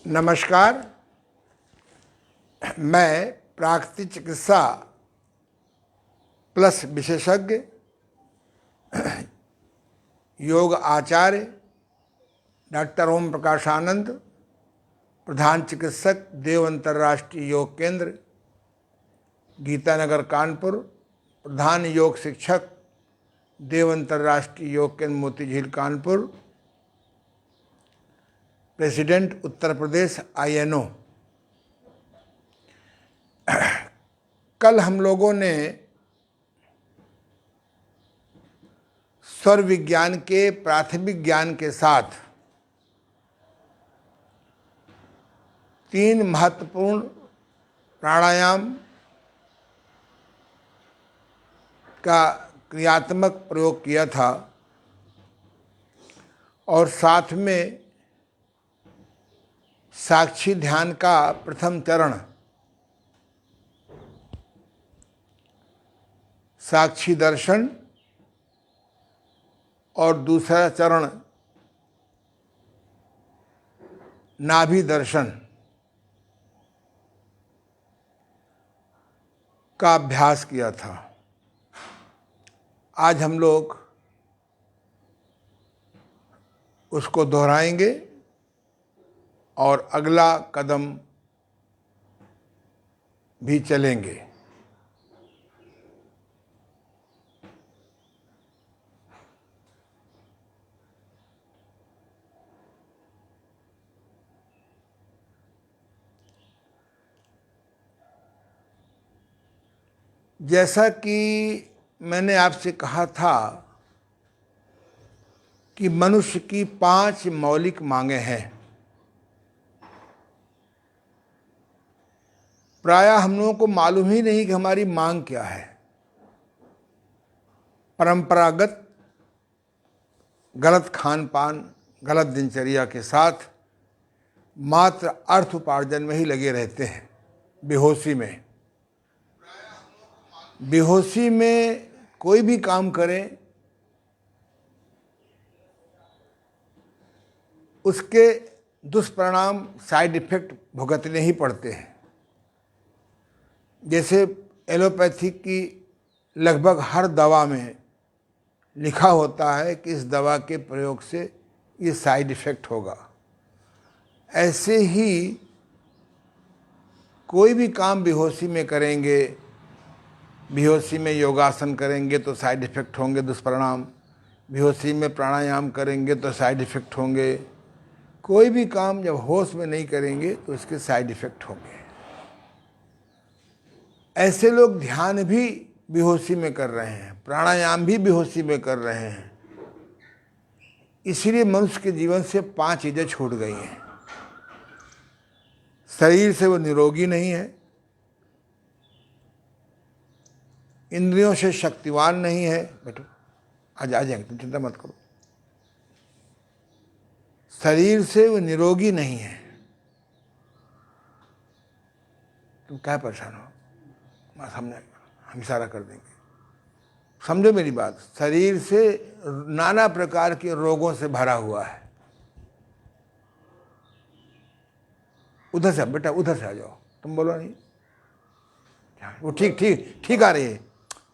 नमस्कार। मैं प्राकृतिक चिकित्सा प्लस विशेषज्ञ योग आचार्य डॉक्टर ओम प्रकाश आनंद, प्रधान चिकित्सक देव अंतर्राष्ट्रीय योग केंद्र गीतानगर कानपुर, प्रधान योग शिक्षक देव अंतर्राष्ट्रीय योग केंद्र मोती झील कानपुर, प्रेसिडेंट उत्तर प्रदेश INO। कल हम लोगों ने स्वर विज्ञान के प्राथमिक ज्ञान के साथ 3 महत्वपूर्ण प्राणायाम का क्रियात्मक प्रयोग किया था और साथ में साक्षी ध्यान का प्रथम चरण साक्षी दर्शन और दूसरा चरण नाभि दर्शन का अभ्यास किया था। आज हम लोग उसको दोहराएंगे और अगला कदम भी चलेंगे। जैसा कि मैंने आपसे कहा था कि मनुष्य की 5 मौलिक मांगें हैं। प्रायः हम लोगों को मालूम ही नहीं कि हमारी मांग क्या है। परंपरागत गलत खान पान, गलत दिनचर्या के साथ मात्र अर्थ उपार्जन में ही लगे रहते हैं। बेहोशी में कोई भी काम करें उसके दुष्परिणाम, साइड इफेक्ट भुगतने ही पड़ते हैं। जैसे एलोपैथी की लगभग हर दवा में लिखा होता है कि इस दवा के प्रयोग से ये साइड इफेक्ट होगा, ऐसे ही कोई भी काम बेहोशी में करेंगे, बेहोशी में योगासन करेंगे तो साइड इफेक्ट होंगे, दुष्परिणाम। बेहोशी में प्राणायाम करेंगे तो साइड इफेक्ट होंगे। कोई भी काम जब होश में नहीं करेंगे तो इसके साइड इफेक्ट होंगे। ऐसे लोग ध्यान भी बेहोशी में कर रहे हैं, प्राणायाम भी बेहोशी में कर रहे हैं। इसलिए मनुष्य के जीवन से 5 चीजें छूट गई हैं। शरीर से वो निरोगी नहीं है, इंद्रियों से शक्तिवान नहीं है। बैठो, आ जाएंगे, तुम चिंता मत करो। शरीर से वो निरोगी नहीं है। तुम क्या परेशान हो? हमने हम इशारा कर देंगे, समझो मेरी बात। शरीर से नाना प्रकार के रोगों से भरा हुआ है। उधर से बेटा, उधर से आ जाओ। तुम बोलो नहीं, वो ठीक आ रही है,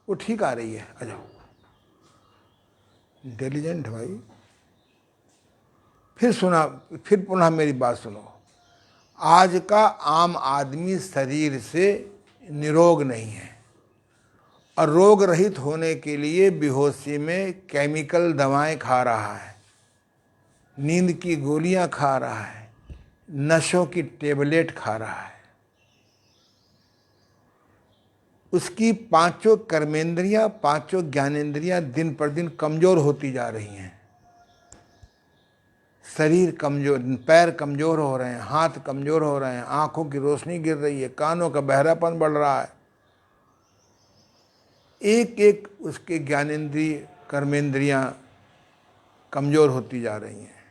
वो ठीक आ रही है, आ जाओ। इंटेलिजेंट भाई। फिर पुनः मेरी बात सुनो। आज का आम आदमी शरीर से निरोग नहीं है और रोग रहित होने के लिए बेहोशी में केमिकल दवाएं खा रहा है, नींद की गोलियां खा रहा है, नशों की टेबलेट खा रहा है। उसकी 5 कर्मेंद्रियां, 5 ज्ञानेंद्रियां दिन पर दिन कमजोर होती जा रही हैं। शरीर कमजोर, पैर कमजोर हो रहे हैं, हाथ कमजोर हो रहे हैं, आंखों की रोशनी गिर रही है, कानों का बहरापन बढ़ रहा है। एक एक उसके ज्ञानेंद्रिय, कर्मेंद्रियां कमजोर होती जा रही हैं।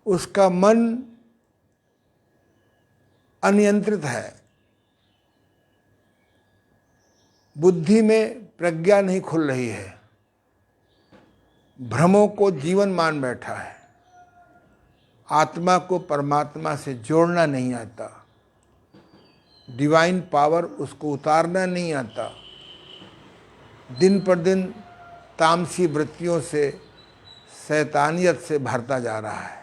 उसका मन अनियंत्रित है, बुद्धि में प्रज्ञा नहीं खुल रही है, भ्रमों को जीवन मान बैठा है। आत्मा को परमात्मा से जोड़ना नहीं आता, डिवाइन पावर उसको उतारना नहीं आता, दिन पर दिन तामसी वृत्तियों से, शैतानियत से भरता जा रहा है।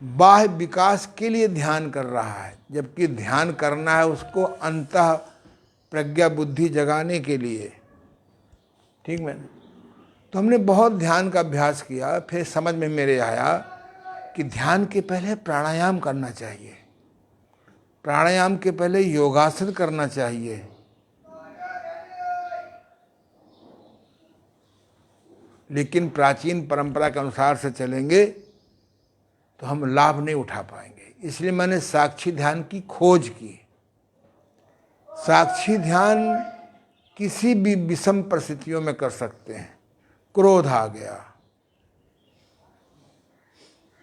बाह्य विकास के लिए ध्यान कर रहा है, जबकि ध्यान करना है उसको अंतः प्रज्ञा बुद्धि जगाने के लिए। ठीक मैंने तो हमने बहुत ध्यान का अभ्यास किया, फिर समझ में मेरे आया कि ध्यान के पहले प्राणायाम करना चाहिए, प्राणायाम के पहले योगासन करना चाहिए। लेकिन प्राचीन परंपरा के अनुसार से चलेंगे तो हम लाभ नहीं उठा पाएंगे। इसलिए मैंने साक्षी ध्यान की खोज की। साक्षी ध्यान किसी भी विषम परिस्थितियों में कर सकते हैं। क्रोध आ गया,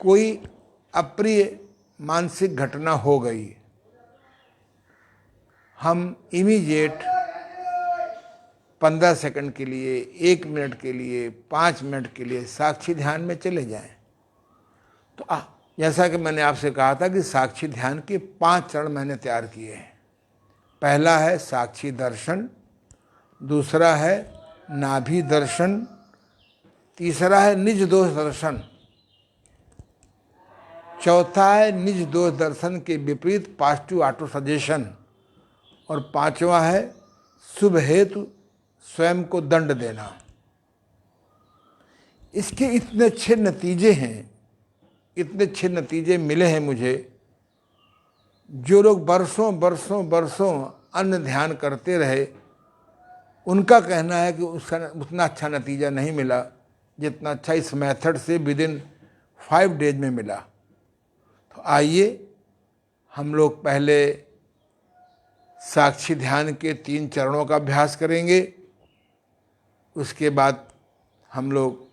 कोई अप्रिय मानसिक घटना हो गई, हम इमीडिएट 15 सेकंड के लिए, 1 मिनट के लिए, 5 मिनट के लिए साक्षी ध्यान में चले जाएं। तो जैसा कि मैंने आपसे कहा था कि साक्षी ध्यान के 5 चरण मैंने तैयार किए हैं। पहला है साक्षी दर्शन, दूसरा है नाभि दर्शन, तीसरा है निज दोष दर्शन, चौथा है निज दोष दर्शन के विपरीत पॉजिटिव ऑटो सजेशन, और पांचवा है शुभ हेतु स्वयं को दंड देना। इसके इतने अच्छे नतीजे हैं, इतने अच्छे नतीजे मिले हैं मुझे। जो लोग बरसों बरसों बरसों अन्य ध्यान करते रहे, उनका कहना है कि उसका उतना अच्छा नतीजा नहीं मिला जितना अच्छा इस मेथड से विदिन 5 डेज में मिला। तो आइए हम लोग पहले साक्षी ध्यान के 3 चरणों का अभ्यास करेंगे। उसके बाद हम लोग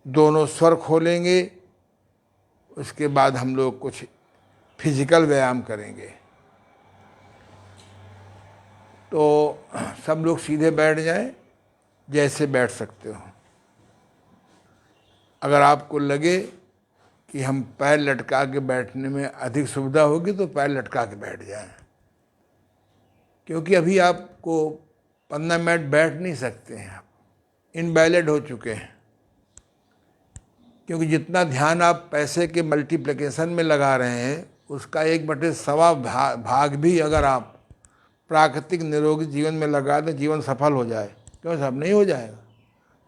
दोनों स्वर खोलेंगे। उसके बाद हम लोग कुछ फिजिकल व्यायाम करेंगे। तो सब लोग सीधे बैठ जाएं, जैसे बैठ सकते हो। अगर आपको लगे कि हम पैर लटका के बैठने में अधिक सुविधा होगी तो पैर लटका के बैठ जाएं, क्योंकि अभी आपको 15 मिनट बैठ नहीं सकते हैं, आप इनवैलिड हो चुके हैं। क्योंकि जितना ध्यान आप पैसे के मल्टीप्लिकेशन में लगा रहे हैं, उसका 1/4 भाग भी अगर आप प्राकृतिक निरोगी जीवन में लगा दें, जीवन सफल हो जाए। क्यों सब नहीं हो जाएगा।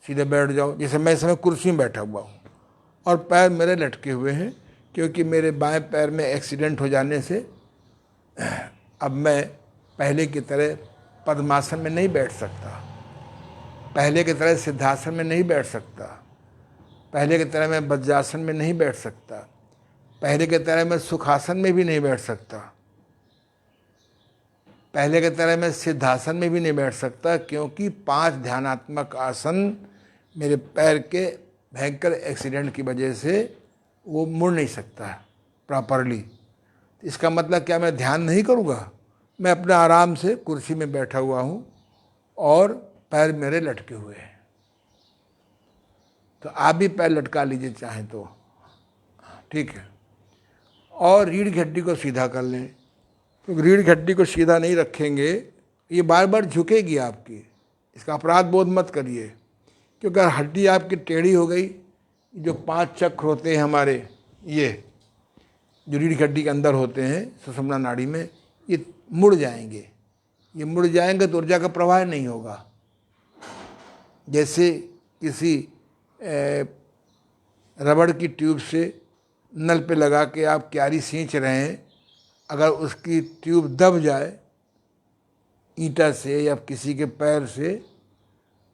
सीधे बैठ जाओ, जैसे मैं इस समय कुर्सी में बैठा हुआ हूँ और पैर मेरे लटके हुए हैं, क्योंकि मेरे बाएं पैर में एक्सीडेंट हो जाने से अब मैं पहले की तरह पद्मासन में नहीं बैठ सकता, पहले की तरह सिद्धासन में नहीं बैठ सकता, पहले की तरह मैं वज्रासन में नहीं बैठ सकता, पहले की तरह मैं सुखासन में भी नहीं बैठ सकता, पहले की तरह मैं सिद्धासन में भी नहीं बैठ सकता, क्योंकि 5 ध्यानात्मक आसन मेरे पैर के भयंकर एक्सीडेंट की वजह से वो मुड़ नहीं सकता प्रॉपरली। इसका मतलब क्या मैं ध्यान नहीं करूँगा? मैं अपने आराम से कुर्सी में बैठा हुआ हूँ और पैर मेरे लटके हुए हैं। तो आप भी पैर लटका लीजिए चाहें तो, ठीक है। और रीढ़ की हड्डी को सीधा कर लें, क्योंकि रीढ़ की हड्डी को सीधा नहीं रखेंगे ये बार बार झुकेगी आपकी। इसका अपराध बोध मत करिए, क्योंकि अगर हड्डी आपकी टेढ़ी हो गई, जो 5 चक्र होते हैं हमारे, ये जो रीढ़ की हड्डी के अंदर होते हैं सुषुम्ना नाड़ी में, ये मुड़ जाएंगे। ये मुड़ जाएंगे तो ऊर्जा का प्रवाह नहीं होगा। जैसे किसी रबड़ की ट्यूब से नल पे लगा के आप क्यारी सींच रहे हैं, अगर उसकी ट्यूब दब जाए ईंटा से या किसी के पैर से,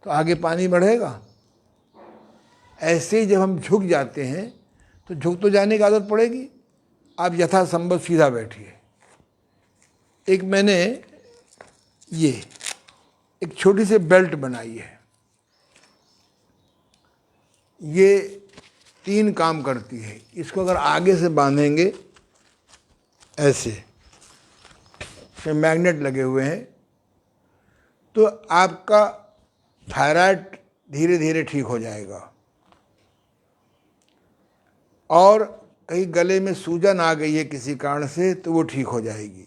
तो आगे पानी बढ़ेगा। ऐसे ही जब हम झुक जाते हैं तो झुक तो जाने की आदत पड़ेगी। आप यथासंभव सीधा बैठिए। एक मैंने ये एक छोटी सी बेल्ट बनाई है, ये 3 काम करती है। इसको अगर आगे से बांधेंगे ऐसे, इसमें मैग्नेट लगे हुए हैं, तो आपका थायराइड धीरे धीरे ठीक हो जाएगा। और कहीं गले में सूजन आ गई है किसी कारण से तो वो ठीक हो जाएगी।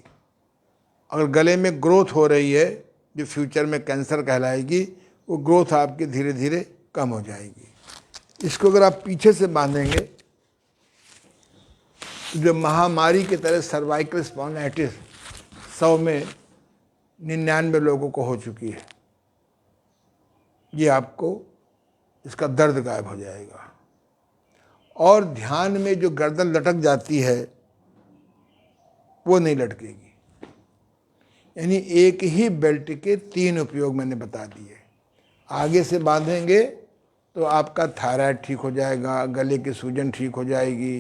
अगर गले में ग्रोथ हो रही है जो फ्यूचर में कैंसर कहलाएगी, वो ग्रोथ आपकी धीरे धीरे कम हो जाएगी। इसको अगर आप पीछे से बांधेंगे तो जो महामारी की तरह सर्वाइकल स्पॉन्डिलाइटिस 100 में 99 लोगों को हो चुकी है, ये आपको इसका दर्द गायब हो जाएगा। और ध्यान में जो गर्दन लटक जाती है वो नहीं लटकेगी। यानी एक ही बेल्ट के 3 उपयोग मैंने बता दिए। आगे से बांधेंगे तो आपका थायराइड ठीक हो जाएगा, गले की सूजन ठीक हो जाएगी।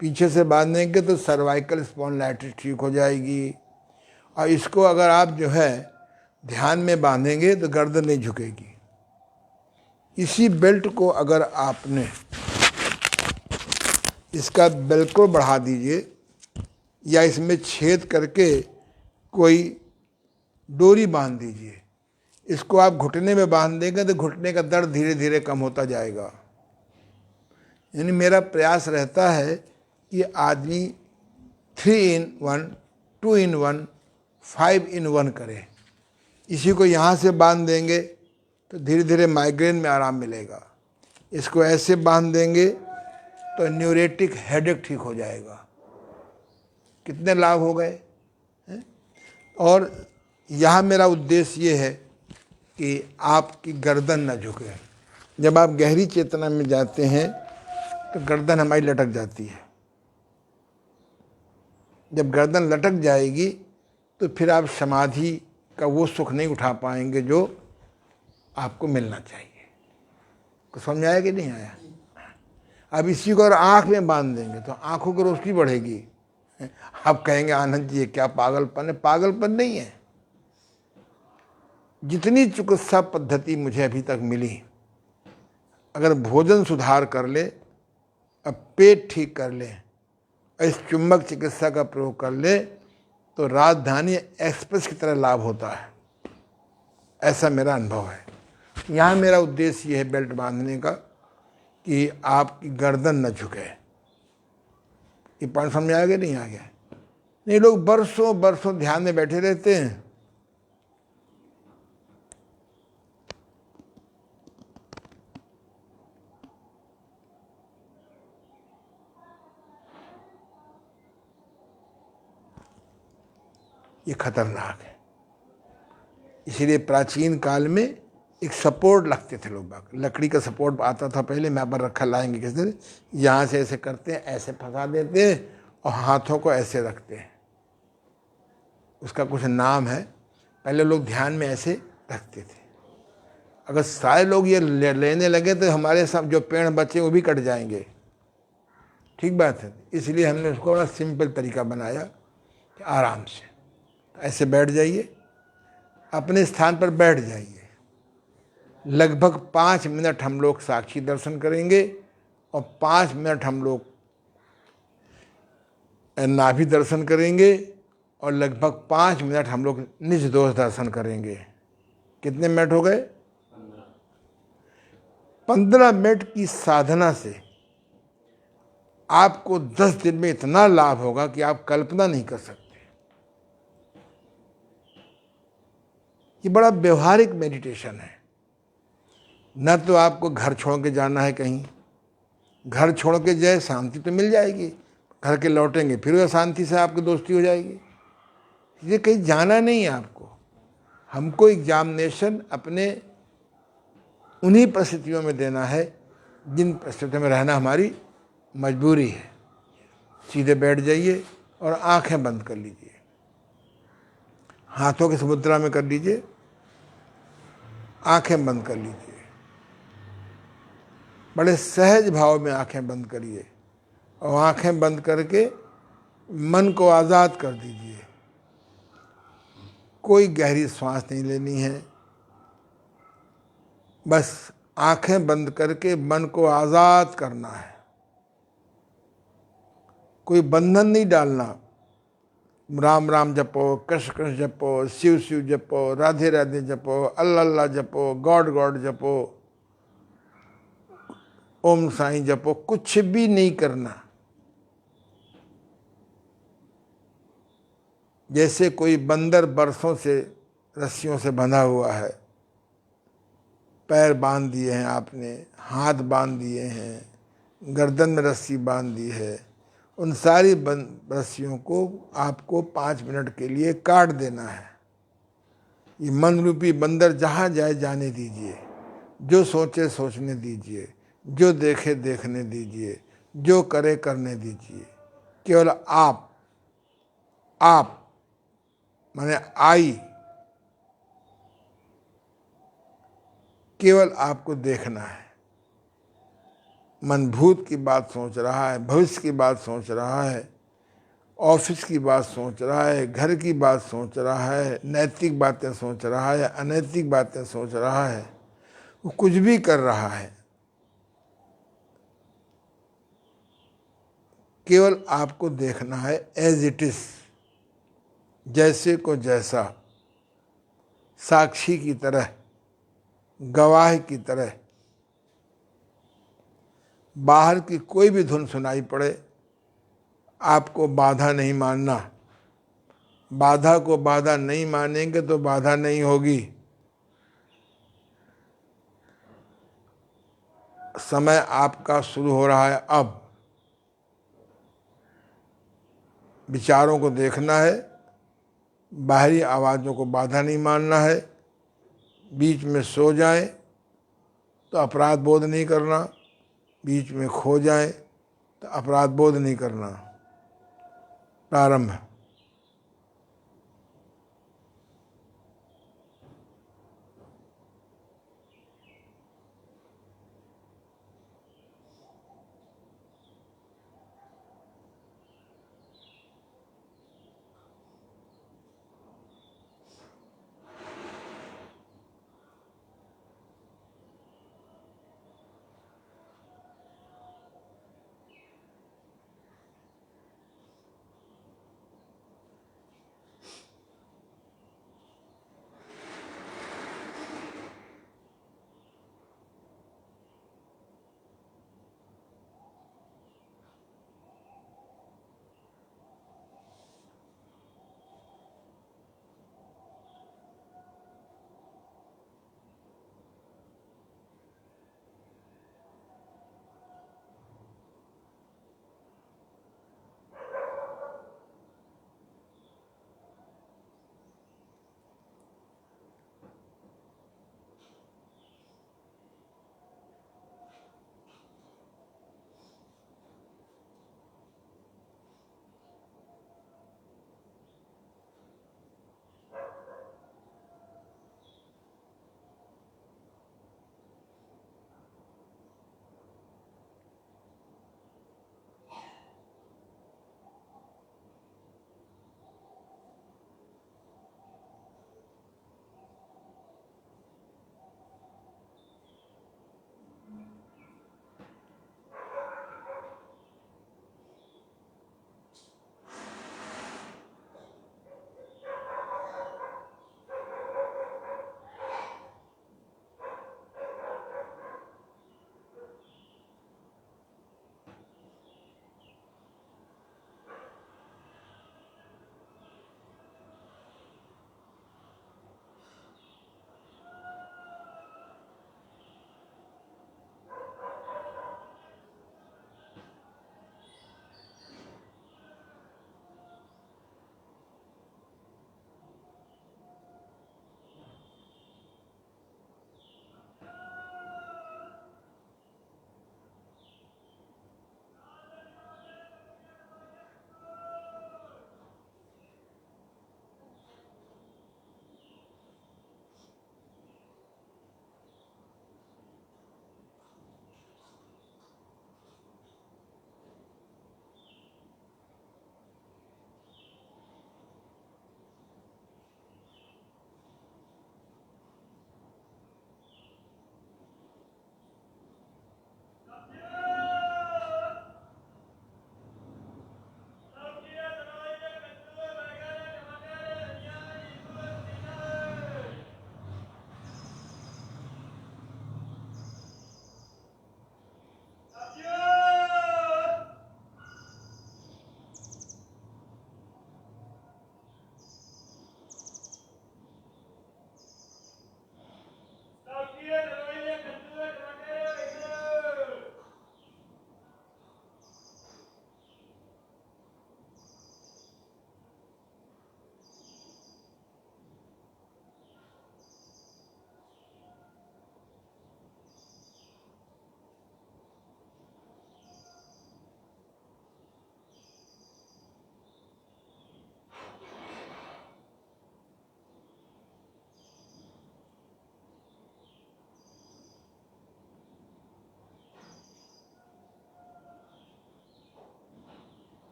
पीछे से बांधेंगे तो सर्वाइकल स्पॉन्डिलाइटिस ठीक हो जाएगी। और इसको अगर आप जो है ध्यान में बांधेंगे तो गर्दन नहीं झुकेगी। इसी बेल्ट को अगर आपने इसका वेल्क्रो बढ़ा दीजिए या इसमें छेद करके कोई डोरी बांध दीजिए, इसको आप घुटने में बांध देंगे तो घुटने का दर्द धीरे धीरे कम होता जाएगा। यानी मेरा प्रयास रहता है कि आदमी 3 in 1, 2 in 1, 5 in 1 करे। इसी को यहाँ से बांध देंगे तो धीरे धीरे माइग्रेन में आराम मिलेगा। इसको ऐसे बांध देंगे तो न्यूरेटिक हेडेक ठीक हो जाएगा। कितने लाभ हो गए। और यहाँ मेरा उद्देश्य ये है कि आपकी गर्दन न झुके। जब आप गहरी चेतना में जाते हैं तो गर्दन हमारी लटक जाती है। जब गर्दन लटक जाएगी तो फिर आप समाधि का वो सुख नहीं उठा पाएंगे जो आपको मिलना चाहिए। कुछ समझ आया कि नहीं आया। अब इसी को अगर आँख में बांध देंगे तो आँखों की रोशनी बढ़ेगी। आप कहेंगे आनंद जी ये क्या पागलपन है। पागलपन नहीं है। जितनी चिकित्सा पद्धति मुझे अभी तक मिली, अगर भोजन सुधार कर ले, अब पेट ठीक कर ले, इस चुंबक चिकित्सा का प्रयोग कर ले तो राजधानी एक्सप्रेस की तरह लाभ होता है। ऐसा मेरा अनुभव है। यहाँ मेरा उद्देश्य ये है बेल्ट बांधने का कि आपकी गर्दन न झुके। ये पॉइंट समझ आ गया नहीं आ गया। नहीं, लोग बरसों बरसों ध्यान में बैठे रहते हैं। ये खतरनाक है। इसीलिए प्राचीन काल में एक सपोर्ट लगते थे लोग बाग। लकड़ी का सपोर्ट आता था पहले, मैं पर रखा लाएंगे किस तरह, यहाँ से ऐसे करते हैं, ऐसे फंसा देते हैं और हाथों को ऐसे रखते हैं। उसका कुछ नाम है। पहले लोग ध्यान में ऐसे रखते थे। अगर सारे लोग ये लेने लगे तो हमारे सब जो पेड़ बचे वो भी कट जाएंगे। ठीक बात है। इसलिए हमने उसको बड़ा सिंपल तरीका बनाया कि आराम से ऐसे बैठ जाइए, अपने स्थान पर बैठ जाइए। लगभग 5 मिनट हम लोग साक्षी दर्शन करेंगे और 5 मिनट हम लोग नाभि दर्शन करेंगे और लगभग 5 मिनट हम लोग निज दोष दर्शन करेंगे। कितने मिनट हो गए? 15 मिनट की साधना से आपको 10 दिन में इतना लाभ होगा कि आप कल्पना नहीं कर सकते। ये बड़ा व्यवहारिक मेडिटेशन है। न तो आपको घर छोड़ के जाना है कहीं। घर छोड़ के जाए शांति तो मिल जाएगी, घर के लौटेंगे फिर शांति से आपकी दोस्ती हो जाएगी। ये कहीं जाना नहीं है आपको। हमको एग्जामिनेशन अपने उन्हीं परिस्थितियों में देना है जिन परिस्थितियों में रहना हमारी मजबूरी है। सीधे बैठ जाइए और आंखें बंद कर लीजिए। हाथों की मुद्रा में कर लीजिए, आंखें बंद कर लीजिए। बड़े सहज भाव में आंखें बंद करिए और आंखें बंद करके मन को आज़ाद कर दीजिए। कोई गहरी सांस नहीं लेनी है। बस आंखें बंद करके मन को आज़ाद करना है। कोई बंधन नहीं डालना। राम राम जपो, कृष्ण कृष्ण जपो, शिव शिव जपो, राधे राधे जपो, अल्लाह अल्लाह जपो, गॉड गॉड जपो। ओम साईं जपो, कुछ भी नहीं करना। जैसे कोई बंदर बरसों से रस्सियों से बंधा हुआ है, पैर बांध दिए हैं आपने, हाथ बांध दिए हैं, गर्दन में रस्सी बांध दी है, उन सारी रस्सियों को आपको 5 मिनट के लिए काट देना है। ये मन रूपी बंदर जहाँ जाए जाने दीजिए, जो सोचे सोचने दीजिए, जो देखे देखने दीजिए, जो करे करने दीजिए। केवल आप माने आई, केवल आपको देखना है। मन भूत की बात सोच रहा है, भविष्य की बात सोच रहा है, ऑफिस की बात सोच रहा है, घर की बात सोच रहा है, नैतिक बातें सोच रहा है, अनैतिक बातें सोच रहा है, वो कुछ भी कर रहा है, केवल आपको देखना है एज इट इज, जैसे को जैसा, साक्षी की तरह, गवाह की तरह। बाहर की कोई भी धुन सुनाई पड़े, आपको बाधा नहीं मानना। बाधा को बाधा नहीं मानेंगे तो बाधा नहीं होगी। समय आपका शुरू हो रहा है अब। विचारों को देखना है, बाहरी आवाज़ों को बाधा नहीं मानना है। बीच में सो जाएं तो अपराध बोध नहीं करना, बीच में खो जाएं तो अपराध बोध नहीं करना। प्रारंभ।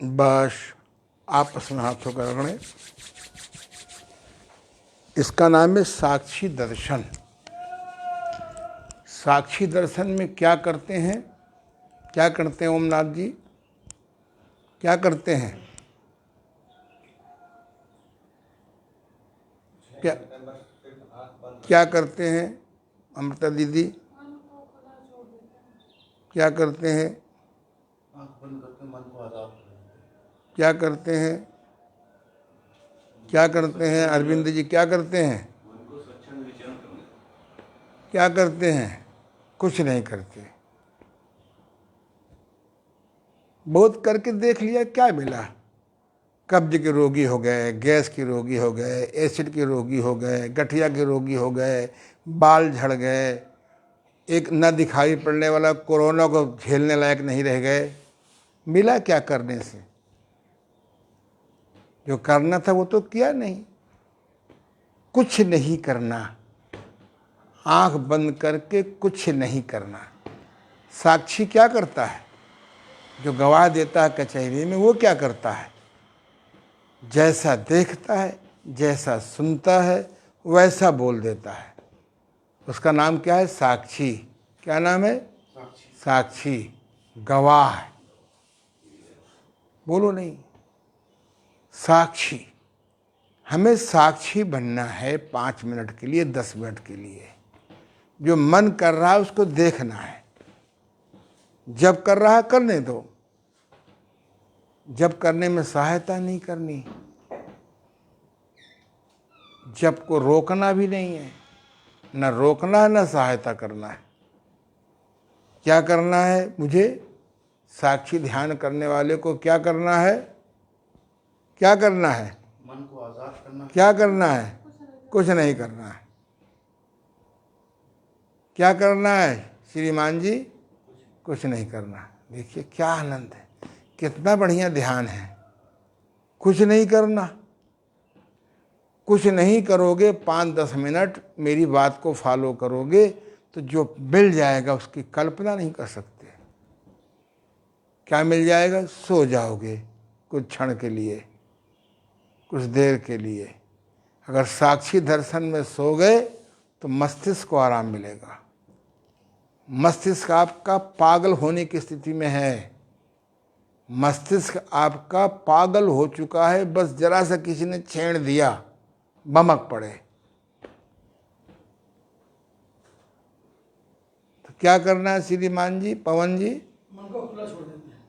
बस आपस में हाथों का रगड़ें। इसका नाम है साक्षी दर्शन। साक्षी दर्शन में क्या करते हैं, क्या करते हैं ओमनाथ जी, क्या करते हैं, क्या क्या करते हैं अमृता दीदी, क्या करते हैं, क्या करते हैं, क्या करते हैं अरविंद जी, क्या करते हैं, क्या करते हैं, कुछ नहीं करते। बहुत करके देख लिया, क्या मिला? कब्ज के रोगी हो गए, गैस के रोगी हो गए, एसिड के रोगी हो गए, गठिया के रोगी हो गए, बाल झड़ गए, एक न दिखाई पड़ने वाला कोरोना को झेलने लायक नहीं रह गए। मिला क्या करने से? जो करना था वो तो किया नहीं। कुछ नहीं करना, आंख बंद करके कुछ नहीं करना। साक्षी क्या करता है? जो गवाह देता है कचहरी में, वो क्या करता है? जैसा देखता है, जैसा सुनता है, वैसा बोल देता है। उसका नाम क्या है? साक्षी। क्या नाम है? साक्षी, गवाह। बोलो नहीं, साक्षी। हमें साक्षी बनना है 5 मिनट के लिए, 10 मिनट के लिए। जो मन कर रहा है उसको देखना है। जब कर रहा है करने दो, जब करने में सहायता नहीं करनी, जब को रोकना भी नहीं है, न रोकना है न सहायता करना है। क्या करना है मुझे? साक्षी ध्यान करने वाले को क्या करना है? क्या करना है? मन को आजाद करना। क्या करना है? कुछ नहीं करना है। क्या करना है श्रीमान जी? कुछ नहीं करना। देखिए क्या आनंद है, कितना बढ़िया ध्यान है। कुछ नहीं करना। कुछ नहीं करोगे, 5-10 मिनट मेरी बात को फॉलो करोगे तो जो मिल जाएगा उसकी कल्पना नहीं कर सकते। क्या मिल जाएगा? सो जाओगे कुछ क्षण के लिए, कुछ देर के लिए। अगर साक्षी दर्शन में सो गए तो मस्तिष्क को आराम मिलेगा। मस्तिष्क आपका पागल होने की स्थिति में है। मस्तिष्क आपका पागल हो चुका है, बस जरा सा किसी ने छेड़ दिया बमक पड़े। तो क्या करना है श्रीमान जी, पवन जी? मन को खुला छोड़ देते हैं।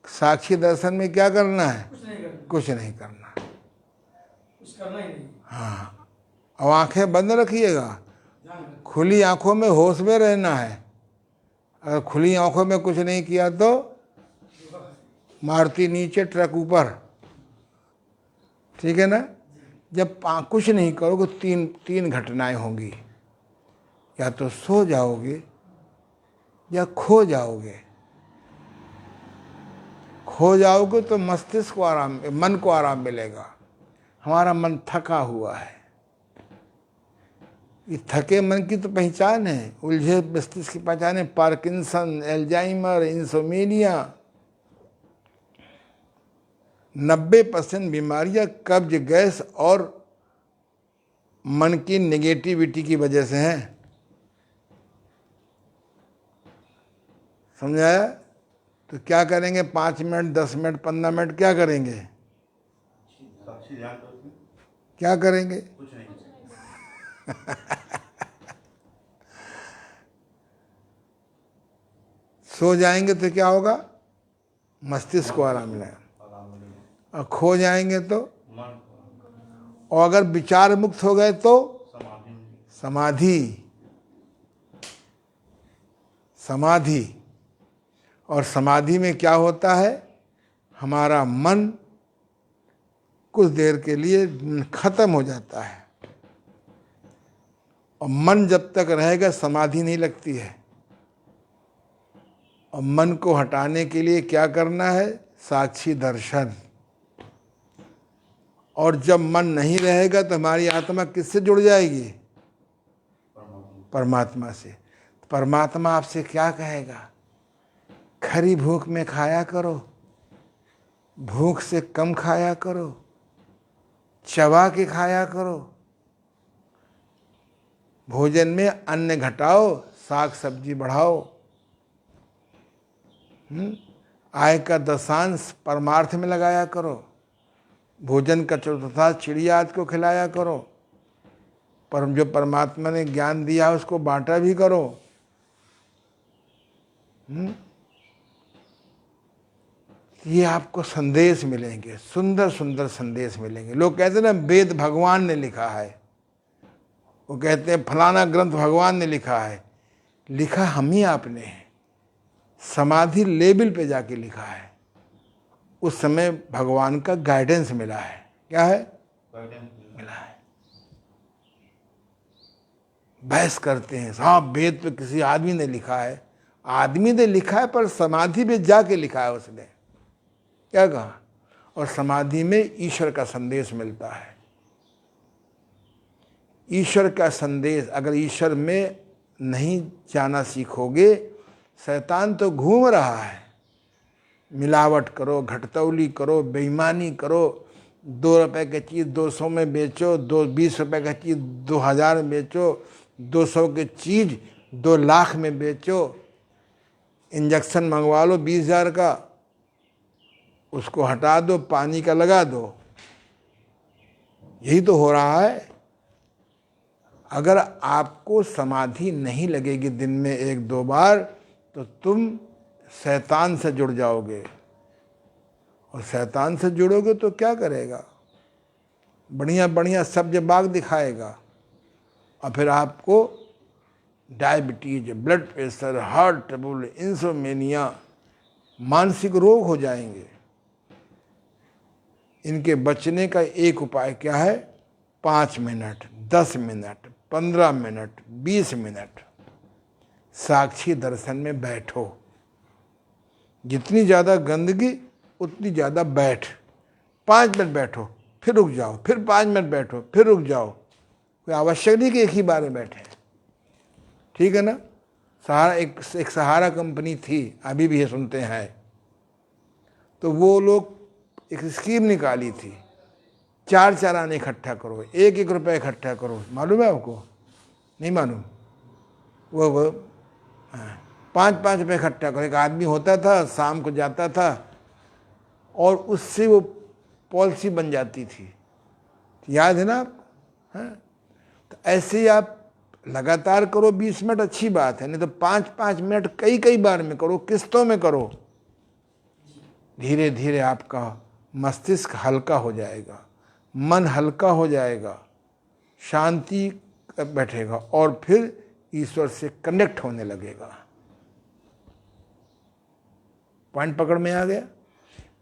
साक्षी दर्शन में क्या करना है? कुछ नहीं करना। कुछ नहीं करना। कुछ करना ही नहीं। हाँ, और आंखें बंद रखिएगा। ध्यान रखो। खुली आंखों में होश में रहना है। अगर खुली आंखों में कुछ नहीं किया तो मारुति नीचे, ट्रक ऊपर। ठीक है ना? जब कुछ नहीं करोगे, तीन घटनाएं होंगी। या तो सो जाओगे या खो जाओगे। खो जाओगे तो मस्तिष्क को आराम, मन को आराम मिलेगा। हमारा मन थका हुआ है। ये थके मन की तो पहचान है, उलझे मस्तिष्क की पहचान है पार्किंसन, एल्जाइमर, इंसोमेनिया। 90% बीमारियां कब्ज, गैस और मन की नेगेटिविटी की वजह से हैं। समझाया? तो क्या करेंगे? 5 मिनट, 10 मिनट, 15 मिनट क्या करेंगे? क्या करेंगे? कुछ नहीं। सो जाएंगे तो क्या होगा? मस्तिष्क को आराम मिलेगा। और खो जाएंगे तो, और अगर विचार मुक्त हो गए तो समाधि। समाधि। और समाधि में क्या होता है? हमारा मन कुछ देर के लिए खत्म हो जाता है। और मन जब तक रहेगा समाधि नहीं लगती है। और मन को हटाने के लिए क्या करना है? साक्षी दर्शन। और जब मन नहीं रहेगा तो हमारी आत्मा किससे जुड़ जाएगी? परमात्मा से। परमात्मा आपसे क्या कहेगा? खरी भूख में खाया करो, भूख से कम खाया करो, चबा के खाया करो। भोजन में अन्न घटाओ, साग सब्जी बढ़ाओ। आय का दशांश परमार्थ में लगाया करो। भोजन का चतुर्थांश चिड़िया आदि को खिलाया करो। पर जो परमात्मा ने ज्ञान दिया उसको बांटा भी करो। ये आपको संदेश मिलेंगे, सुंदर सुंदर संदेश मिलेंगे। लोग कहते हैं ना वेद भगवान ने लिखा है, वो कहते हैं फलाना ग्रंथ भगवान ने लिखा है। लिखा हम ही आपने है, समाधि लेवल पे जाके लिखा है। उस समय भगवान का गाइडेंस मिला है। क्या है? मिला है। बहस करते हैं साहब वेद पे किसी आदमी ने लिखा है। आदमी ने लिखा है पर समाधि में जाके लिखा है उसने। क्या कहा? और समाधि में ईश्वर का संदेश मिलता है। ईश्वर का संदेश अगर ईश्वर में नहीं जाना सीखोगे, शैतान तो घूम रहा है। मिलावट करो, घटतौली करो, बेईमानी करो। 2 रुपए की चीज़ 200 में बेचो, 20 रुपए की चीज़ 2000 में बेचो, 200 की चीज़ 2 लाख में बेचो। इंजेक्शन मंगवा लो 20,000 का, उसको हटा दो, पानी का लगा दो। यही तो हो रहा है। अगर आपको समाधि नहीं लगेगी दिन में 1-2 बार, तो तुम शैतान से जुड़ जाओगे। और शैतान से जुड़ोगे तो क्या करेगा? बढ़िया बढ़िया सब्ज बाग दिखाएगा और फिर आपको diabetes, blood pressure, heart trouble, insomnia, मानसिक रोग हो जाएंगे। इनके बचने का एक उपाय क्या है? 5 मिनट, 10 मिनट, 15 मिनट, 20 मिनट साक्षी दर्शन में बैठो। जितनी ज़्यादा गंदगी उतनी ज़्यादा बैठ। 5 मिनट बैठो, फिर रुक जाओ, फिर 5 मिनट बैठो, फिर रुक जाओ। कोई आवश्यक नहीं कि एक ही बार में बैठे। ठीक है ना? सहारा एक सहारा कंपनी थी, अभी भी ये सुनते हैं। तो वो लोग एक स्कीम निकाली थी, 4 आने इकट्ठा करो, 1-1 रुपये इकट्ठा करो। मालूम है आपको? नहीं मालूम? वो 5-5 रुपये इकट्ठा करो। एक आदमी होता था, शाम को जाता था और उससे वो पॉलिसी बन जाती थी। याद है ना आपको? हाँ, तो ऐसे ही आप लगातार करो। 20 मिनट अच्छी बात है, नहीं तो 5-5 मिनट कई बार में करो, किस्तों में करो। धीरे धीरे आपका मस्तिष्क हल्का हो जाएगा, मन हल्का हो जाएगा, शांति बैठेगा और फिर ईश्वर से कनेक्ट होने लगेगा। पॉइंट पकड़ में आ गया?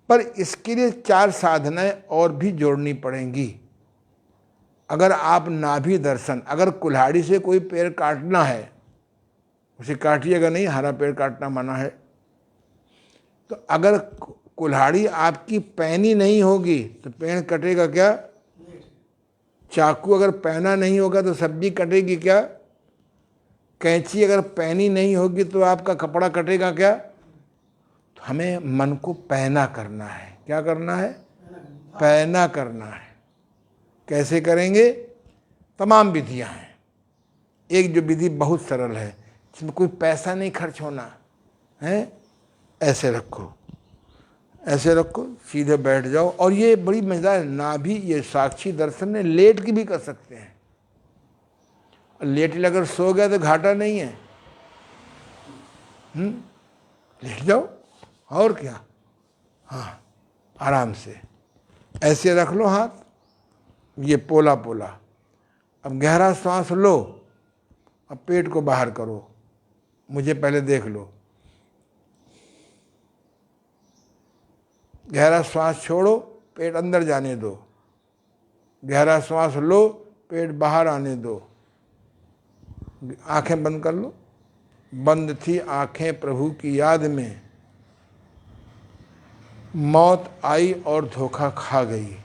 पर इसके लिए 4 साधनाएं और भी जोड़नी पड़ेंगी। अगर आप नाभि दर्शन, अगर कुल्हाड़ी से कोई पेड़ काटना है, उसे काटिएगा नहीं, हरा पेड़ काटना मना है। तो अगर कुल्हाड़ी आपकी पैनी नहीं होगी तो पेड़ कटेगा क्या? चाकू अगर पैना नहीं होगा तो सब्जी कटेगी क्या? कैंची अगर पैनी नहीं होगी तो आपका कपड़ा कटेगा क्या? तो हमें मन को पैना करना है। क्या करना है? पैना करना है। कैसे करेंगे? तमाम विधियां हैं। एक जो विधि बहुत सरल है, जिसमें कोई पैसा नहीं खर्च होना है, ऐसे रखो, ऐसे रखो, सीधे बैठ जाओ। और ये बड़ी मजेदार नाभि, ये साक्षी दर्शन है, लेट की भी कर सकते हैं। लेट अगर सो गया तो घाटा नहीं है। लेट जाओ और क्या। हाँ, आराम से ऐसे रख लो हाथ, ये पोला पोला। अब गहरा सांस लो, अब पेट को बाहर करो। मुझे पहले देख लो। गहरा श्वास छोड़ो, पेट अंदर जाने दो। गहरा श्वास लो, पेट बाहर आने दो। आंखें बंद कर लो। बंद थी आंखें प्रभु की याद में, मौत आई और धोखा खा गई।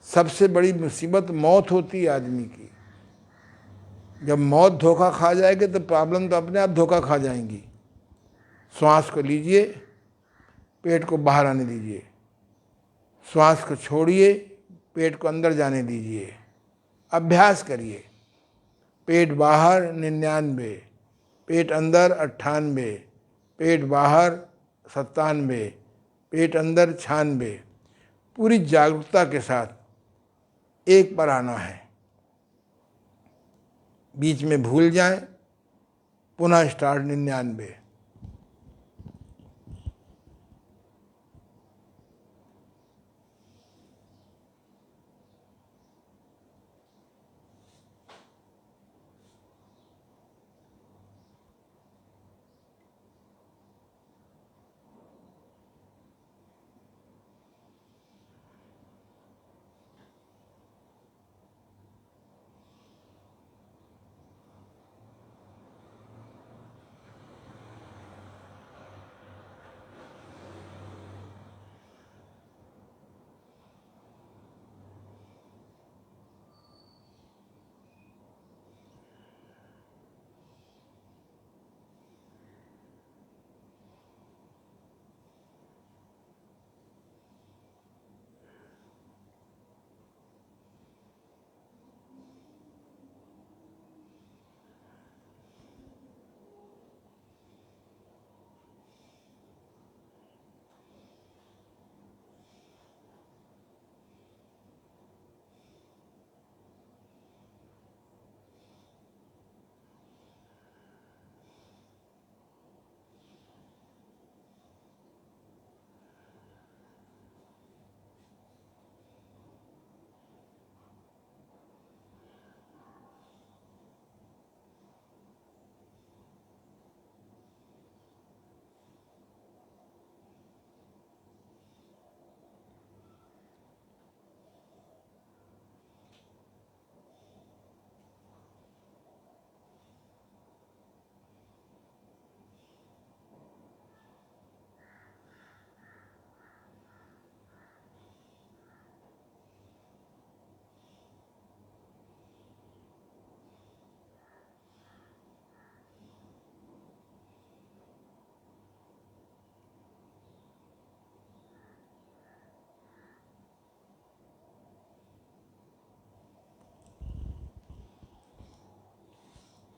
सबसे बड़ी मुसीबत मौत होती है आदमी की। जब मौत धोखा खा जाएगी तो प्रॉब्लम तो अपने आप धोखा खा जाएंगी। श्वास को लीजिए, पेट को बाहर आने दीजिए। श्वास को छोड़िए, पेट को अंदर जाने दीजिए। अभ्यास करिए। पेट बाहर 99, पेट अंदर 98, पेट बाहर 97, पेट अंदर 96। पूरी जागरूकता के साथ एक पर आना है। बीच में भूल जाएं, पुनः स्टार्ट 99।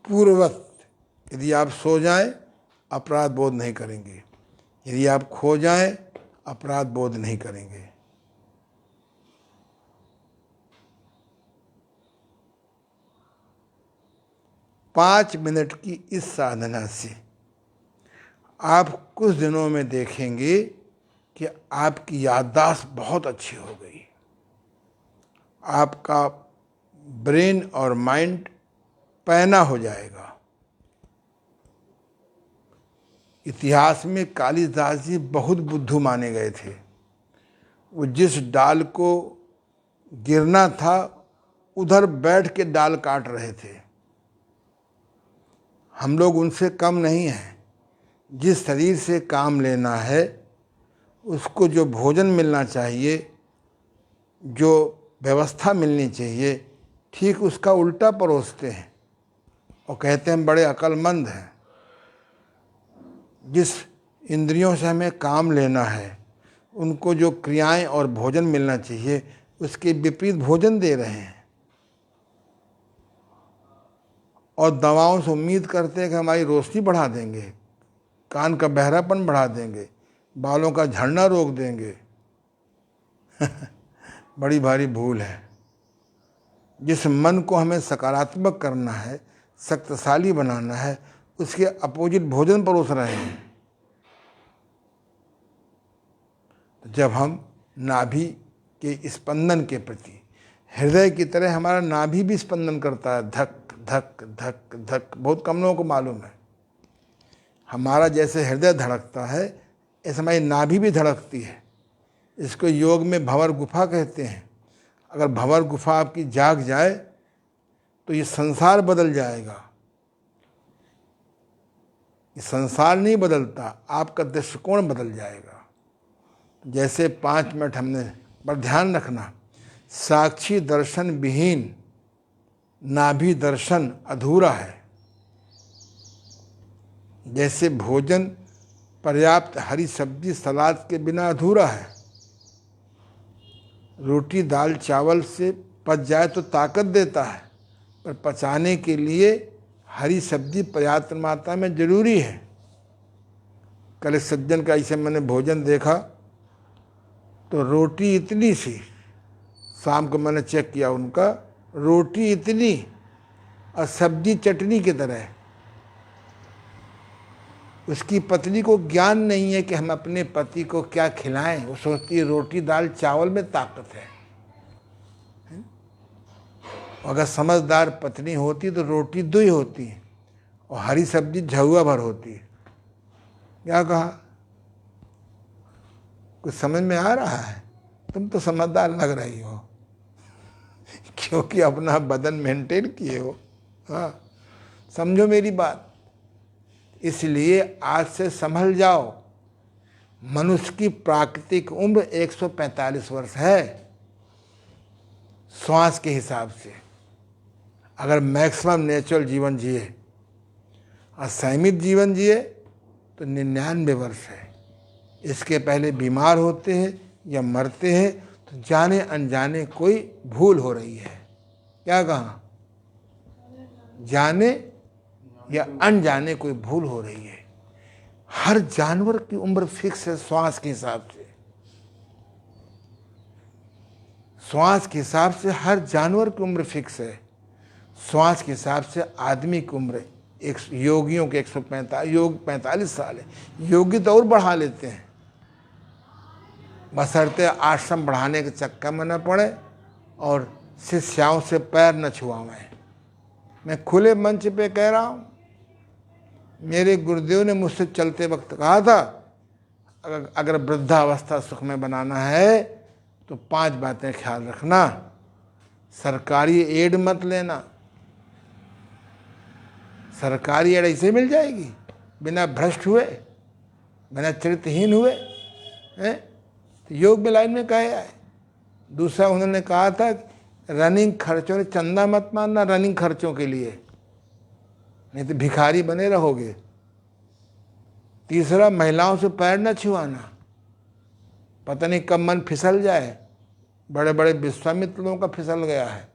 पूर्ववत यदि आप सो जाएं, अपराध बोध नहीं करेंगे। यदि आप खो जाएं, अपराध बोध नहीं करेंगे। पाँच मिनट की इस साधना से आप कुछ दिनों में देखेंगे कि आपकी याददाश्त बहुत अच्छी हो गई। आपका ब्रेन और माइंड पैना हो जाएगा। इतिहास में कालिदास जी बहुत बुद्धू माने गए थे। वो जिस डाल को गिरना था उधर बैठ के डाल काट रहे थे। हम लोग उनसे कम नहीं हैं। जिस शरीर से काम लेना है उसको जो भोजन मिलना चाहिए, जो व्यवस्था मिलनी चाहिए, ठीक उसका उल्टा परोसते हैं और कहते हैं हम बड़े अक्लमंद हैं। जिस इंद्रियों से हमें काम लेना है उनको जो क्रियाएं और भोजन मिलना चाहिए उसके विपरीत भोजन दे रहे हैं और दवाओं से उम्मीद करते हैं कि हमारी रोशनी बढ़ा देंगे, कान का बहरापन बढ़ा देंगे, बालों का झड़ना रोक देंगे। बड़ी भारी भूल है। जिस मन को हमें सकारात्मक करना है, शक्तिशाली बनाना है, उसके अपोजिट भोजन परोस रहे हैं। तो जब हम नाभि के स्पंदन के प्रति, हृदय की तरह हमारा नाभि भी स्पंदन करता है, धक धक धक धक। बहुत कम लोगों को मालूम है। हमारा जैसे हृदय धड़कता है ऐसे हमारी नाभि भी धड़कती है। इसको योग में भंवर गुफा कहते हैं। अगर भंवर गुफा आपकी जाग जाए तो ये संसार बदल जाएगा। ये संसार नहीं बदलता, आपका दृष्टिकोण बदल जाएगा। जैसे 5 मिनट हमने पर ध्यान रखना, साक्षी दर्शन विहीन नाभि दर्शन अधूरा है। जैसे भोजन पर्याप्त हरी सब्जी सलाद के बिना अधूरा है। रोटी दाल चावल से पच जाए तो ताकत देता है, पर पचाने के लिए हरी सब्जी पर्याप्त मात्रा में जरूरी है। कल एक सज्जन का ऐसे मैंने भोजन देखा तो रोटी इतनी सी, शाम को मैंने चेक किया उनका, रोटी इतनी और सब्जी चटनी की तरह। उसकी पत्नी को ज्ञान नहीं है कि हम अपने पति को क्या खिलाएं। वो सोचती है रोटी दाल चावल में ताकत है। अगर समझदार पत्नी होती तो रोटी 2 ही होती और हरी सब्जी झहुआ भर होती। क्या कहा? कुछ समझ में आ रहा है? तुम तो समझदार लग रही हो क्योंकि अपना बदन मेंटेन किए हो। हाँ, समझो मेरी बात। इसलिए आज से संभल जाओ। मनुष्य की प्राकृतिक उम्र 145 वर्ष है श्वास के हिसाब से। अगर मैक्सिमम नेचुरल जीवन जिए, असीमित जीवन जिए तो 99 वर्ष है। इसके पहले बीमार होते हैं या मरते हैं तो जाने अनजाने कोई भूल हो रही है। क्या कहा? जाने या अनजाने कोई भूल हो रही है। हर जानवर की उम्र फिक्स है श्वास के हिसाब से। श्वास के हिसाब से हर जानवर की उम्र फिक्स है। श्वास के हिसाब से आदमी की उम्र योगियों के 45 साल है। योगी तो और बढ़ा लेते हैं, बशर्ते आश्रम बढ़ाने के चक्कर में न पड़े और शिष्याओं से पैर न छुआवें। मैं खुले मंच पे कह रहा हूँ। मेरे गुरुदेव ने मुझसे चलते वक्त कहा था, अगर वृद्धावस्था सुख में बनाना है तो 5 बातें ख्याल रखना। सरकारी एड मत लेना। सरकारी एड ऐसे मिल जाएगी बिना भ्रष्ट हुए, बिना चरित्रहीन हुए हैं। तो योग में लाइन में कहा है। दूसरा उन्होंने कहा था रनिंग खर्चों में चंदा मत मानना, रनिंग खर्चों के लिए, नहीं तो भिखारी बने रहोगे। तीसरा महिलाओं से पैर न छुआना, पता नहीं कब मन फिसल जाए। बड़े बड़े विश्वामित्र लोगों का फिसल गया है।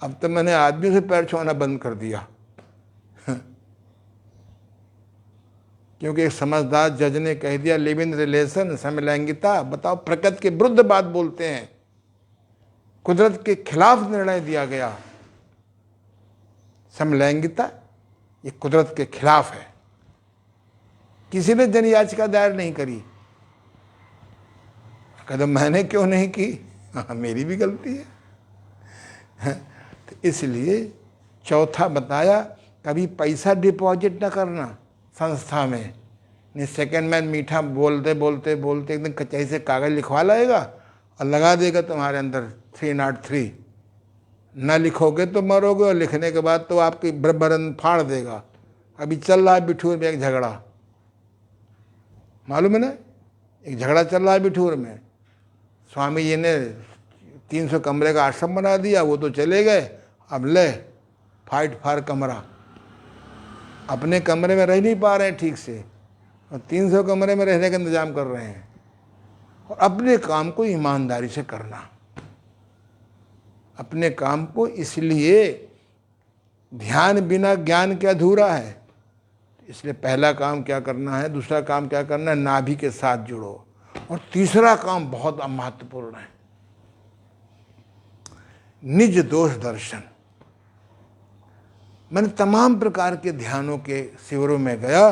अब तो मैंने आदमियों से पैर छुआना बंद कर दिया क्योंकि एक समझदार जज ने कह दिया लिव इन रिलेशन, समलैंगिकता। बताओ, प्रकृति के विरुद्ध बात बोलते हैं। कुदरत के खिलाफ निर्णय दिया गया। समलैंगिकता ये कुदरत के खिलाफ है। किसी ने जन याचिका दायर नहीं करी। कदम मैंने क्यों नहीं की? हाँ, मेरी भी गलती है। तो इसलिए चौथा बताया, कभी पैसा डिपॉजिट न करना संस्था में। नहीं, सेकंड मैन मीठा बोलते बोलते बोलते एकदम कचहरी से कागज लिखवा लाएगा और लगा देगा तुम्हारे अंदर 303। न लिखोगे तो मरोगे, और लिखने के बाद तो आपकी बरन फाड़ देगा। अभी चल रहा है बिठूर में एक झगड़ा, मालूम है ना? एक झगड़ा चल रहा है बिठूर में। स्वामी जी ने 300 कमरे का आश्रम बना दिया, वो तो चले गए। अब ले फाइट फार कमरा, अपने कमरे में रह नहीं पा रहे हैं ठीक से, और 300 कमरे में रहने का इंतजाम कर रहे हैं। और अपने काम को ईमानदारी से करना, अपने काम को। इसलिए ध्यान बिना ज्ञान के अधूरा है। इसलिए पहला काम क्या करना है, दूसरा काम क्या करना है, नाभि के साथ जुड़ो। और तीसरा काम बहुत महत्वपूर्ण है, निज दोष दर्शन। मैंने तमाम प्रकार के ध्यानों के शिविरों में गया,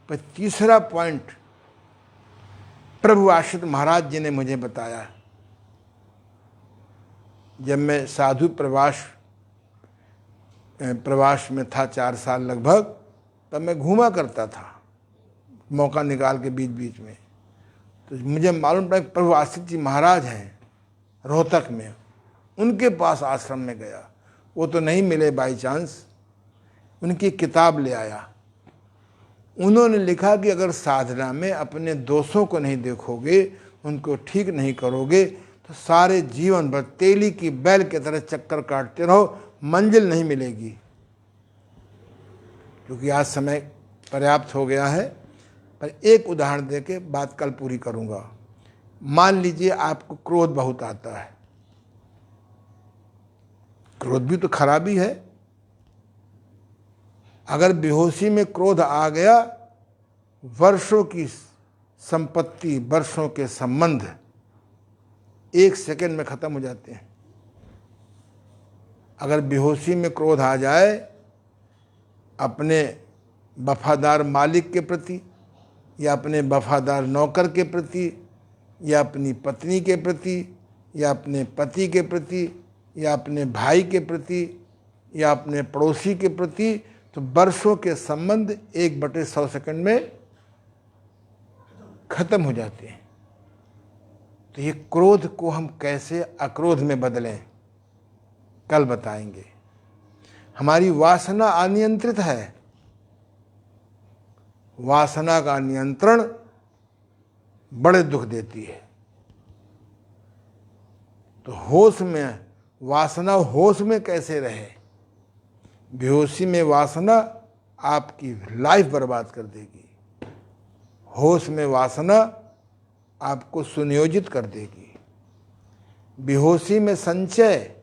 पर तीसरा पॉइंट प्रभु आश्रित महाराज जी ने मुझे बताया। जब मैं साधु प्रवास में था 4 साल लगभग, तब मैं घूमा करता था मौका निकाल के बीच बीच में। तो मुझे मालूम पड़ा प्रभु आश्रित जी महाराज हैं रोहतक में, उनके पास आश्रम में गया। वो तो नहीं मिले बाई चांस, उनकी किताब ले आया। उन्होंने लिखा कि अगर साधना में अपने दोषों को नहीं देखोगे, उनको ठीक नहीं करोगे, तो सारे जीवन भर तेली की बैल की तरह चक्कर काटते रहो, मंजिल नहीं मिलेगी। क्योंकि आज समय पर्याप्त हो गया है। पर एक उदाहरण देके बात कल पूरी करूंगा। मान लीजिए आपको क्रोध बहुत आता है। क्रोध भी तो खराबी है। अगर बेहोशी में क्रोध आ गया, वर्षों की संपत्ति, वर्षों के संबंध 1 सेकंड में खत्म हो जाते हैं। अगर बेहोशी में क्रोध आ जाए अपने वफादार मालिक के प्रति, या अपने वफादार नौकर के प्रति, या अपनी पत्नी के प्रति, या अपने पति के प्रति, या अपने भाई के प्रति, या अपने पड़ोसी के प्रति, तो वर्षों के संबंध 1/100 सेकंड में खत्म हो जाते हैं। तो ये क्रोध को हम कैसे अक्रोध में बदलें, कल बताएंगे। हमारी वासना अनियंत्रित है। वासना का नियंत्रण बड़े दुख देती है। तो होश में, वासना होश में कैसे रहे? बेहोशी में वासना आपकी लाइफ बर्बाद कर देगी। होश में वासना आपको सुनियोजित कर देगी। बेहोशी में संचय,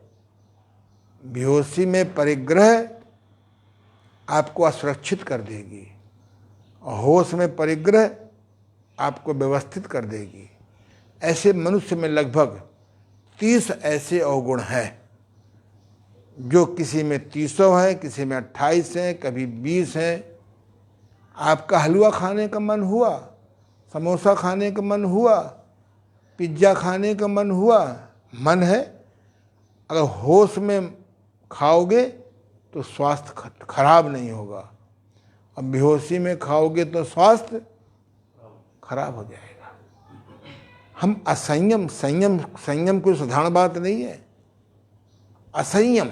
बेहोशी में परिग्रह आपको असुरक्षित कर देगी, और होश में परिग्रह आपको व्यवस्थित कर देगी। ऐसे मनुष्य में लगभग 30 ऐसे अवगुण हैं, जो किसी में 30 है, किसी में 28 है, कभी 20 है। आपका हलवा खाने का मन हुआ, समोसा खाने का मन हुआ, पिज्ज़ा खाने का मन हुआ, मन है। अगर होश में खाओगे तो स्वास्थ्य खराब नहीं होगा, और बेहोशी में खाओगे तो स्वास्थ्य खराब हो जाएगा। हम असंयम, संयम कोई साधारण बात नहीं है। असंयम,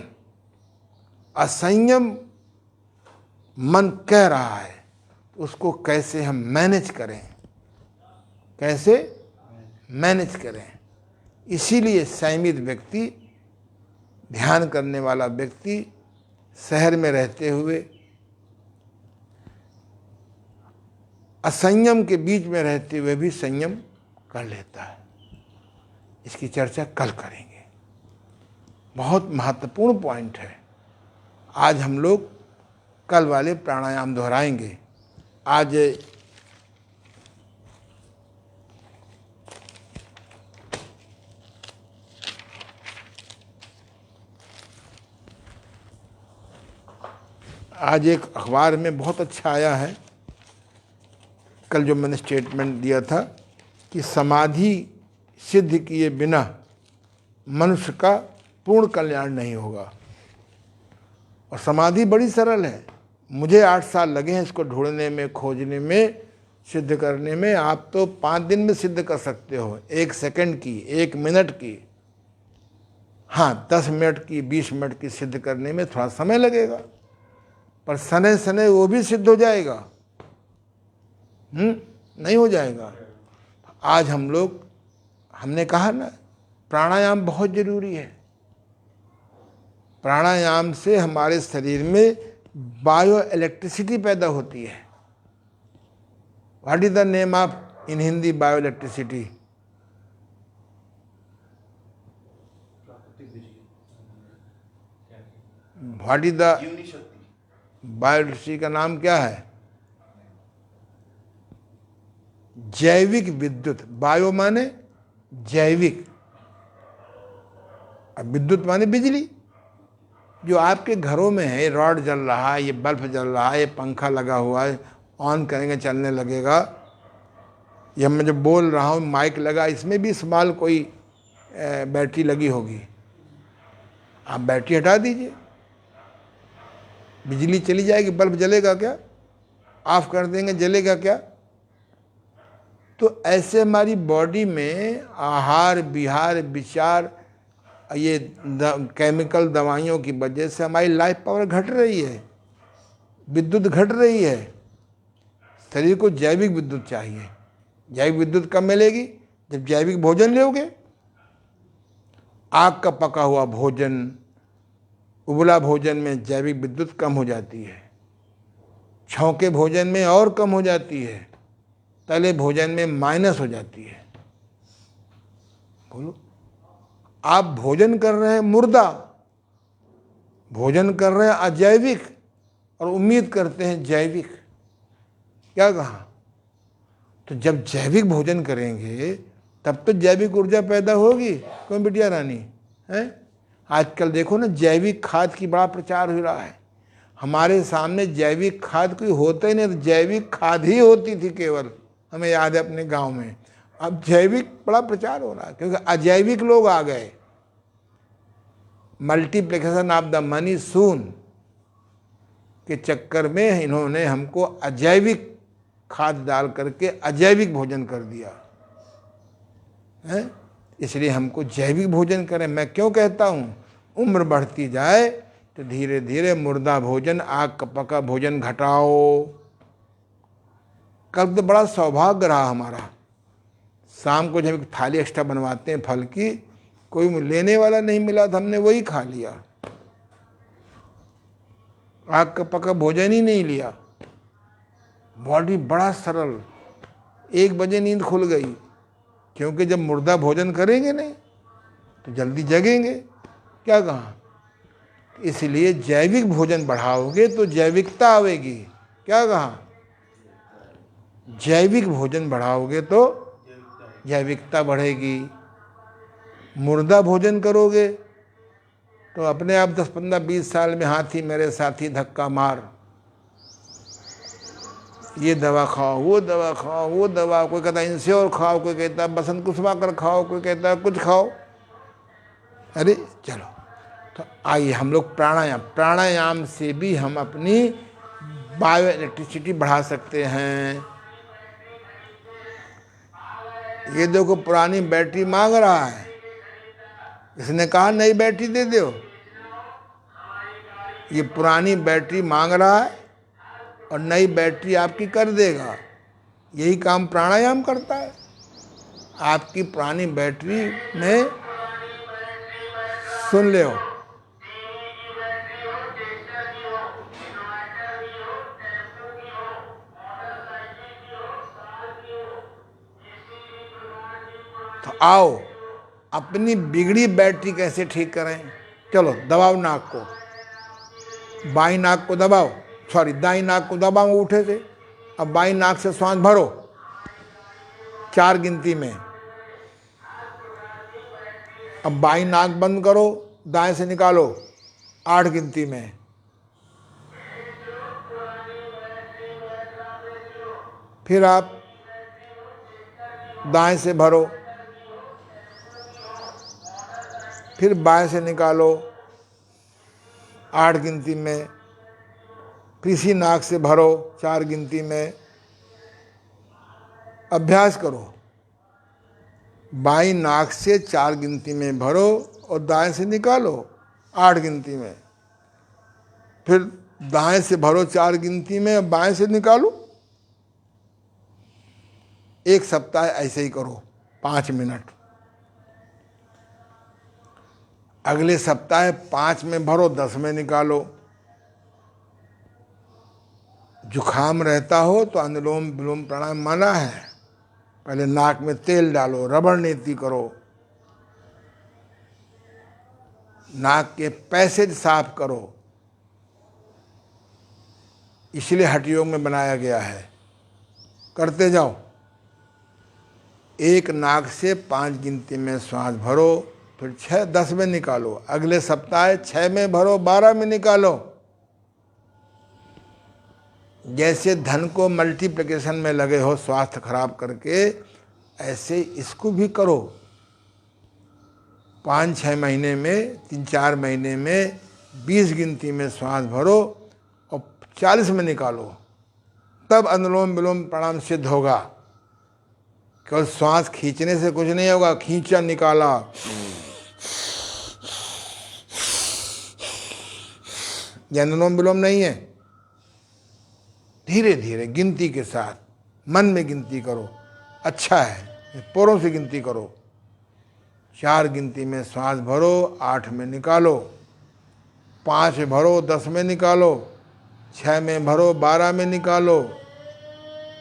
असंयम मन कह रहा है, उसको कैसे हम मैनेज करें, कैसे मैनेज करें। इसीलिए संयमित व्यक्ति, ध्यान करने वाला व्यक्ति शहर में रहते हुए, असंयम के बीच में रहते हुए भी संयम कर लेता है। इसकी चर्चा कल करेंगे। बहुत महत्वपूर्ण पॉइंट है। आज हम लोग कल वाले प्राणायाम दोहराएंगे। आज एक अखबार में बहुत अच्छा आया है, कल जो मैंने स्टेटमेंट दिया था कि समाधि सिद्ध किए बिना मनुष्य का पूर्ण कल्याण नहीं होगा। और समाधि बड़ी सरल है। मुझे 8 साल लगे हैं इसको ढूंढने में, खोजने में, सिद्ध करने में। आप तो 5 दिन में सिद्ध कर सकते हो, 1 सेकंड की, 1 मिनट की। हाँ, 10 मिनट की, 20 मिनट की सिद्ध करने में थोड़ा समय लगेगा, पर सने सने वो भी सिद्ध हो जाएगा। नहीं हो जाएगा। आज हम लोग, हमने कहा ना, प्राणायाम बहुत जरूरी है। प्राणायाम से हमारे शरीर में बायो इलेक्ट्रिसिटी पैदा होती है। What is the name of in Hindi bio electricity? What is the bio electricity का नाम क्या है? जैविक विद्युत। बायो माने जैविक, अब विद्युत माने बिजली। जो आपके घरों में है, रॉड जल रहा है, ये बल्ब जल रहा है, ये पंखा लगा हुआ है, ऑन करेंगे चलने लगेगा। ये मैं जो बोल रहा हूँ, माइक लगा, इसमें भी इस्तेमाल कोई बैटरी लगी होगी। आप बैटरी हटा दीजिए, बिजली चली जाएगी, बल्ब जलेगा क्या? ऑफ कर देंगे, जलेगा क्या? तो ऐसे हमारी बॉडी में आहार विहार विचार, ये केमिकल दवाइयों की वजह से हमारी लाइफ पावर घट रही है, विद्युत घट रही है। शरीर को जैविक विद्युत चाहिए। जैविक विद्युत कब मिलेगी? जब जैविक भोजन लोगे। आग का पका हुआ भोजन, उबला भोजन में जैविक विद्युत कम हो जाती है, छौके भोजन में और कम हो जाती है। तले भोजन में माइनस हो जाती है। बोलो, आप भोजन कर रहे हैं मुर्दा, भोजन कर रहे हैं अजैविक और उम्मीद करते हैं जैविक। क्या कहा? तो जब जैविक भोजन करेंगे तब तो जैविक ऊर्जा पैदा होगी। क्यों बिटिया रानी है? आजकल देखो ना, जैविक खाद की बड़ा प्रचार हो रहा है। हमारे सामने जैविक खाद कोई होता ही नहीं, तो जैविक खाद ही होती थी केवल, हमें याद है अपने गांव में। अब जैविक बड़ा प्रचार हो रहा है क्योंकि अजैविक लोग आ गए। मल्टीप्लिकेशन ऑफ द मनी सून के चक्कर में इन्होंने हमको अजैविक खाद डाल करके अजैविक भोजन कर दिया है। इसलिए हमको जैविक भोजन करें। मैं क्यों कहता हूँ, उम्र बढ़ती जाए तो धीरे धीरे मुर्दा भोजन, आग का पका भोजन घटाओ। कल तो बड़ा सौभाग्य रहा हमारा, शाम को जब एक थाली एक्स्ट्रा बनवाते हैं फल की, कोई लेने वाला नहीं मिला था, हमने वही खा लिया, आग का पका भोजन ही नहीं लिया। बॉडी बड़ा सरल, 1 बजे नींद खुल गई, क्योंकि जब मुर्दा भोजन करेंगे नहीं तो जल्दी जगेंगे। क्या कहा? इसलिए जैविक भोजन बढ़ाओगे तो जैविकता आवेगी। क्या कहा? जैविक भोजन बढ़ाओगे तो जैविकता बढ़ेगी। मुर्दा भोजन करोगे तो अपने आप 10, 15, 20 साल में हाथी मेरे साथी धक्का मार, ये दवा खाओ, वो दवा खाओ, वो दवा, कोई कहता है इंश्योर खाओ, कोई कहता है बसंत कुसुमाकर खाओ, कोई कहता है कुछ खाओ। अरे चलो, तो आइए हम लोग प्राणायाम से भी हम अपनी बायो इलेक्ट्रिसिटी बढ़ा सकते हैं। ये देखो, पुरानी बैटरी मांग रहा है, इसने कहा नई बैटरी दे दो। ये पुरानी बैटरी मांग रहा है और नई बैटरी आपकी कर देगा। यही काम प्राणायाम करता है। आपकी पुरानी बैटरी में सुन ले, तो आओ अपनी बिगड़ी बैटरी कैसे ठीक करें। चलो दबाओ नाक को, बाई नाक को दबाओ, सॉरी दाई नाक को दबाओ उठे से। अब बाई नाक से सांस भरो 4 गिनती में। अब बाई नाक बंद करो, दाएं से निकालो 8 गिनती में। फिर आप दाएं से भरो, फिर बाएं से निकालो 8 गिनती में। फिर इसी नाक से भरो 4 गिनती में। अभ्यास करो, बाईं नाक से 4 गिनती में भरो और दाएं से निकालो 8 गिनती में। फिर दाएं से भरो 4 गिनती में और बाएं से निकालो। 1 सप्ताह ऐसे ही करो 5 मिनट। अगले सप्ताह 5 में भरो, 10 में निकालो। जुखाम रहता हो तो अनुलोम विलोम प्राणायाम मना है। पहले नाक में तेल डालो, रबड़ नीति करो, नाक के पैसेज साफ करो। इसलिए हठ योग में बनाया गया है। करते जाओ। 1 नाक से 5 गिनती में श्वास भरो, फिर 6, 10 में निकालो। अगले सप्ताह 6 में भरो, 12 में निकालो। जैसे धन को मल्टीप्लिकेशन में लगे हो स्वास्थ्य खराब करके, ऐसे इसको भी करो। 5-6 महीने में, 3-4 महीने में 20 गिनती में श्वास भरो और 40 में निकालो। तब अनुलोम विलोम प्राणायाम सिद्ध होगा। केवल श्वास खींचने से कुछ नहीं होगा। खींचा निकाला, यह अनुलोम विलोम नहीं है। धीरे धीरे गिनती के साथ मन में गिनती करो, अच्छा है। पोरों से गिनती करो। 4 गिनती में श्वास भरो, 8 में निकालो। 5 भरो, 10 में निकालो। 6 में भरो, 12 में निकालो।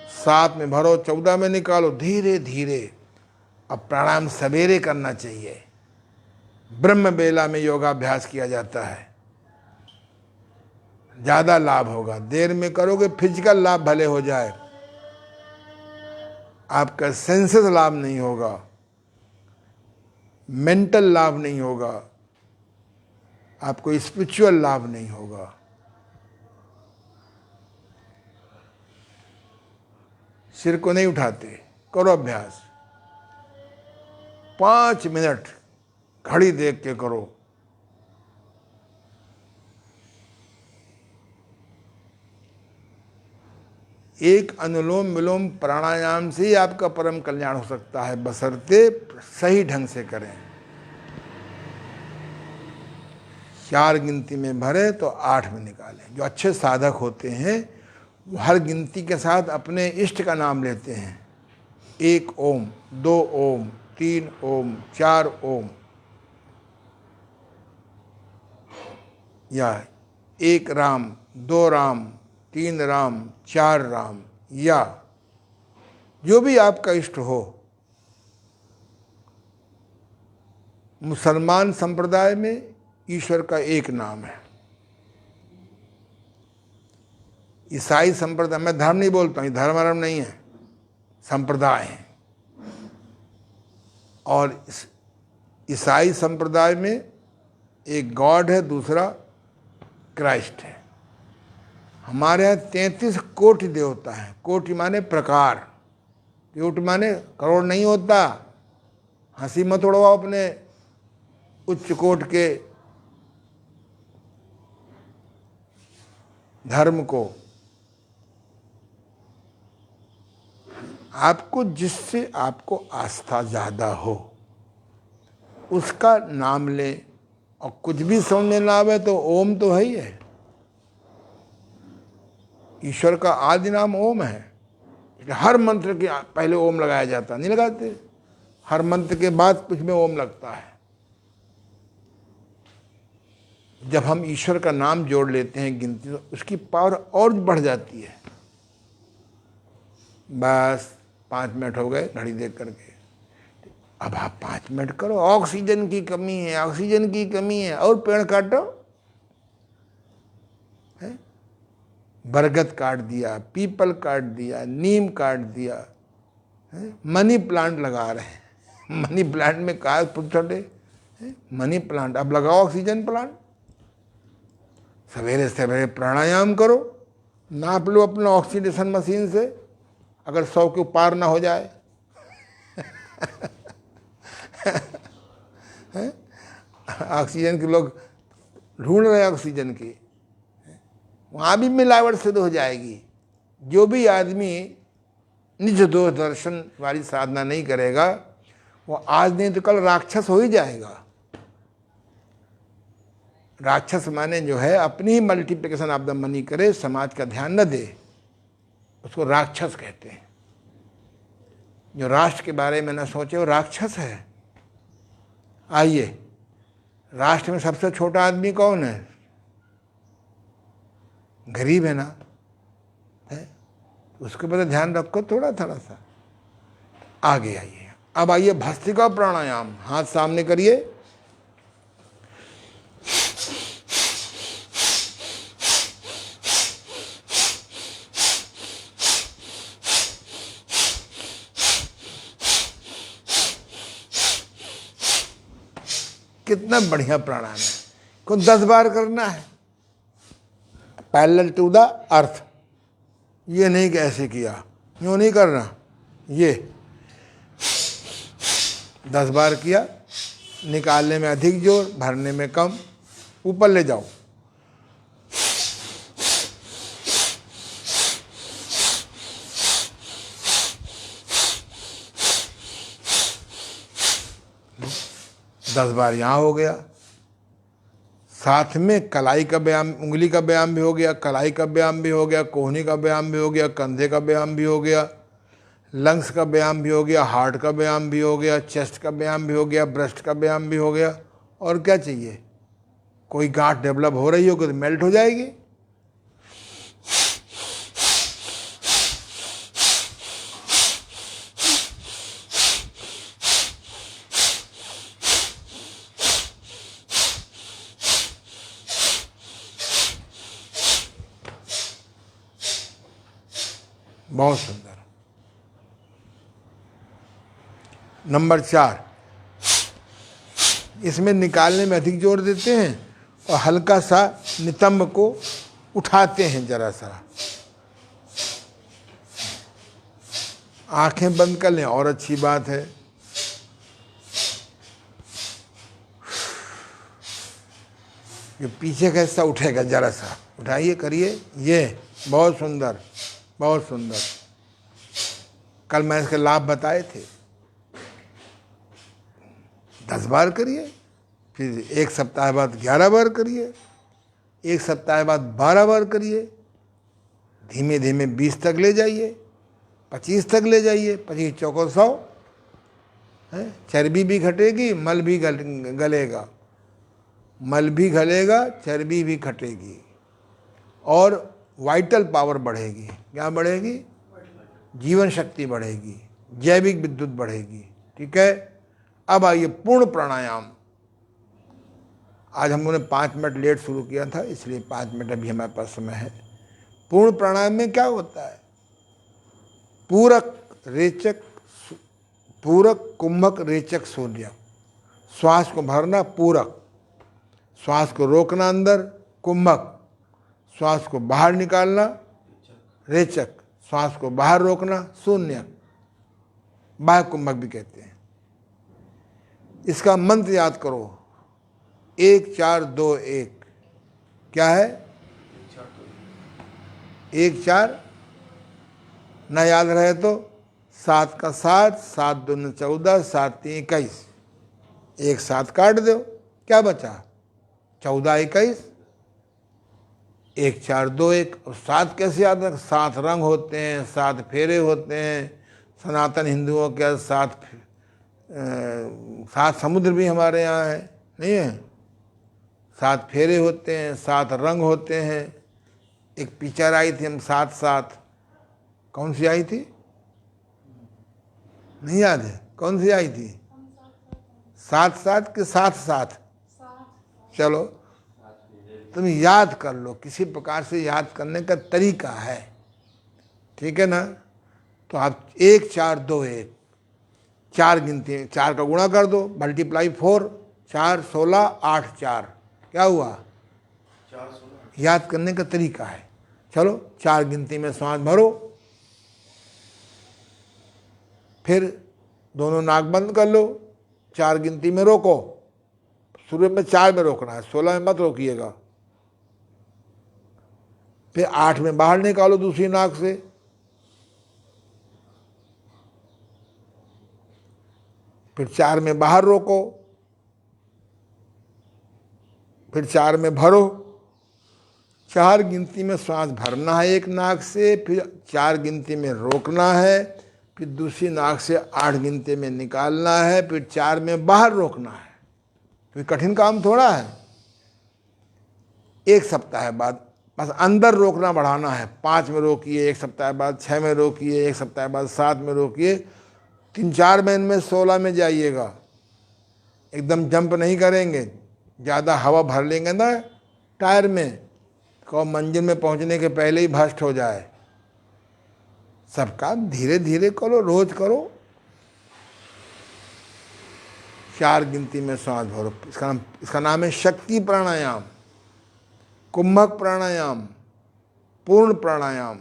7 में भरो, 14 में निकालो, धीरे धीरे। अब प्राणायाम सवेरे करना चाहिए, ब्रह्म बेला में योगाभ्यास किया जाता है, ज़्यादा लाभ होगा। देर में करोगे फिजिकल लाभ भले हो जाए, आपका सेंसेस लाभ नहीं होगा, मेंटल लाभ नहीं होगा, आपको स्पिरिचुअल लाभ नहीं होगा। सिर को नहीं उठाते, करो अभ्यास। 5 मिनट घड़ी देख के करो। एक अनुलोम विलोम प्राणायाम से ही आपका परम कल्याण हो सकता है, बशर्ते सही ढंग से करें। 4 गिनती में भरे तो 8 में निकालें। जो अच्छे साधक होते हैं वो हर गिनती के साथ अपने इष्ट का नाम लेते हैं। 1 ओम, 2 ओम, 3 ओम, 4 ओम, या 1 राम, 2 राम, 3 राम, 4 राम, या जो भी आपका इष्ट हो। मुसलमान संप्रदाय में ईश्वर का एक नाम है। ईसाई संप्रदाय, मैं धर्म नहीं बोलता हूँ, धर्म धर्म नहीं है, संप्रदाय है। और ईसाई संप्रदाय में एक गॉड है, दूसरा क्राइस्ट है। हमारे यहाँ 33 कोटि देवता हैं। कोटि माने प्रकार, कोटि माने करोड़ नहीं होता। हंसी मत उड़वाओ अपने उच्च कोट के धर्म को। आपको जिससे आपको आस्था ज़्यादा हो उसका नाम लें, और कुछ भी समझ में ना आवे तो ओम तो है ही है। ईश्वर का आदि नाम ओम है। हर मंत्र के पहले ओम लगाया जाता, नहीं लगाते? हर मंत्र के बाद कुछ में ओम लगता है। जब हम ईश्वर का नाम जोड़ लेते हैं गिनती, तो उसकी पावर और बढ़ जाती है। बस 5 मिनट हो गए घड़ी देख करके। अब आप 5 मिनट करो। ऑक्सीजन की कमी है, ऑक्सीजन की कमी है, और पेड़ काटो। बरगद काट दिया, पीपल काट दिया, नीम काट दिया, मनी प्लांट लगा रहे हैं। मनी प्लांट में कहा छोटे मनी प्लांट, अब लगाओ ऑक्सीजन प्लांट। सवेरे सवेरे प्राणायाम करो, नाप लो अपना ऑक्सीडेशन मशीन से, अगर 100 के पार ना हो जाए। ऑक्सीजन के लोग ढूंढ रहे हैं ऑक्सीजन की, वहाँ भी मिलावट सिद्ध हो जाएगी। जो भी आदमी निज दोष दर्शन वाली साधना नहीं करेगा वो आज नहीं तो कल राक्षस हो ही जाएगा। राक्षस माने जो है अपनी ही मल्टीप्लिकेशन ऑफ द मनी करे, समाज का ध्यान न दे, उसको राक्षस कहते हैं। जो राष्ट्र के बारे में न सोचे वो राक्षस है। आइए, राष्ट्र में सबसे छोटा आदमी कौन है? गरीब है ना, है? उसके ऊपर ध्यान रखो थोड़ा सा। आगे आइए। अब आइए भस्त्रिका प्राणायाम। हाथ सामने करिए, कितना बढ़िया प्राणायाम है। को 10 बार करना है, पैरेलल टू द अर्थ। ये नहीं कि ऐसे किया, यूँ नहीं करना। ये 10 बार किया, निकालने में अधिक जोर, भरने में कम। ऊपर ले जाओ। दस बार यहाँ हो गया। साथ में कलाई का व्यायाम, उंगली का व्यायाम भी हो गया, कलाई का व्यायाम भी हो गया, कोहनी का व्यायाम भी हो गया, कंधे का व्यायाम भी हो गया, लंग्स का व्यायाम भी हो गया, हार्ट का व्यायाम भी हो गया, चेस्ट का व्यायाम भी हो गया, ब्रेस्ट का व्यायाम भी हो गया। और क्या चाहिए? कोई गांठ डेवलप हो रही होगी तो मेल्ट हो जाएगी। बहुत सुंदर। नंबर 4, इसमें निकालने में अधिक जोर देते हैं और हल्का सा नितंब को उठाते हैं जरा सा। आंखें बंद कर लें और अच्छी बात है। ये पीछे का हिस्सा उठेगा, जरा सा उठाइए, करिए, ये बहुत सुंदर, बहुत सुंदर। कल मैं इसके लाभ बताए थे। 10 बार करिए, फिर 1 सप्ताह बाद 11 बार करिए, 1 सप्ताह बाद 12 बार करिए, धीमे धीमे 20 तक ले जाइए, 25 तक ले जाइए, 25 चौको 100 है। चर्बी भी घटेगी, मल भी गलेगा, मल भी गलेगा, चर्बी भी घटेगी और वाइटल पावर बढ़ेगी। क्या बढ़ेगी? जीवन शक्ति बढ़ेगी, जैविक विद्युत बढ़ेगी। ठीक है। अब आइए पूर्ण प्राणायाम। आज हम लोगों ने 5 मिनट लेट शुरू किया था, इसलिए 5 मिनट अभी हमारे पास समय है। पूर्ण प्राणायाम में क्या होता है? पूरक, रेचक, पूरक, कुंभक, रेचक, शून्य। श्वास को भरना पूरक, श्वास को रोकना अंदर कुंभक, श्वास को बाहर निकालना रेचक, श्वास को बाहर रोकना शून्य, बाह्य कुंभक भी कहते हैं। इसका मंत्र याद करो, 1 4 2 1। क्या है? 1 4, ना याद रहे तो 7 का 7, 7 दूनी 14, 7 3 21, 1 7 काट दो, क्या बचा? 14 21, 1 4 2 1। और 7 कैसे याद रख? 7 रंग होते हैं, 7 फेरे होते हैं। सनातन हिंदुओं के 7 समुद्र भी हमारे यहाँ है, नहीं है? 7 फेरे होते हैं, 7 रंग होते हैं। एक पिक्चर आई थी हम 7-7, कौन सी आई थी? नहीं याद है? कौन सी आई थी? 7-7 के 7-7? चलो तुम याद कर लो, किसी प्रकार से याद करने का तरीका है। ठीक है ना? तो आप 1 4 2 1, 4 गिनती, 4 का गुणा कर दो, मल्टीप्लाई 4, 4 16 8 4, क्या हुआ? 4 16। याद करने का तरीका है। चलो 4 गिनती में सांस भरो, फिर दोनों नाक बंद कर लो, 4 गिनती में रोको। शुरू में 4 में रोकना है, 16 में मत रोकिएगा। फिर 8 में बाहर निकालो दूसरी नाक से, फिर 4 में बाहर रोको, फिर 4 में भरो। 4 गिनती में सांस भरना है एक नाक से, फिर 4 गिनती में रोकना है, फिर दूसरी नाक से 8 गिनती में निकालना है, फिर 4 में बाहर रोकना है। कोई कठिन काम थोड़ा है। 1 सप्ताह बाद बस अंदर रोकना बढ़ाना है। 5 में रोकिए, 1 सप्ताह बाद 6 में रोकिए, 1 सप्ताह बाद 7 में रोकिए, 3-4 महीने में 16 में जाइएगा। एकदम जंप नहीं करेंगे, ज़्यादा हवा भर लेंगे ना टायर में, को मंजिल में पहुंचने के पहले ही भ्रष्ट हो जाए। सब काम धीरे धीरे करो, रोज करो। 4 गिनती में सांस भरो। इसका नाम है शक्ति प्राणायाम, कुंभक प्राणायाम, पूर्ण प्राणायाम।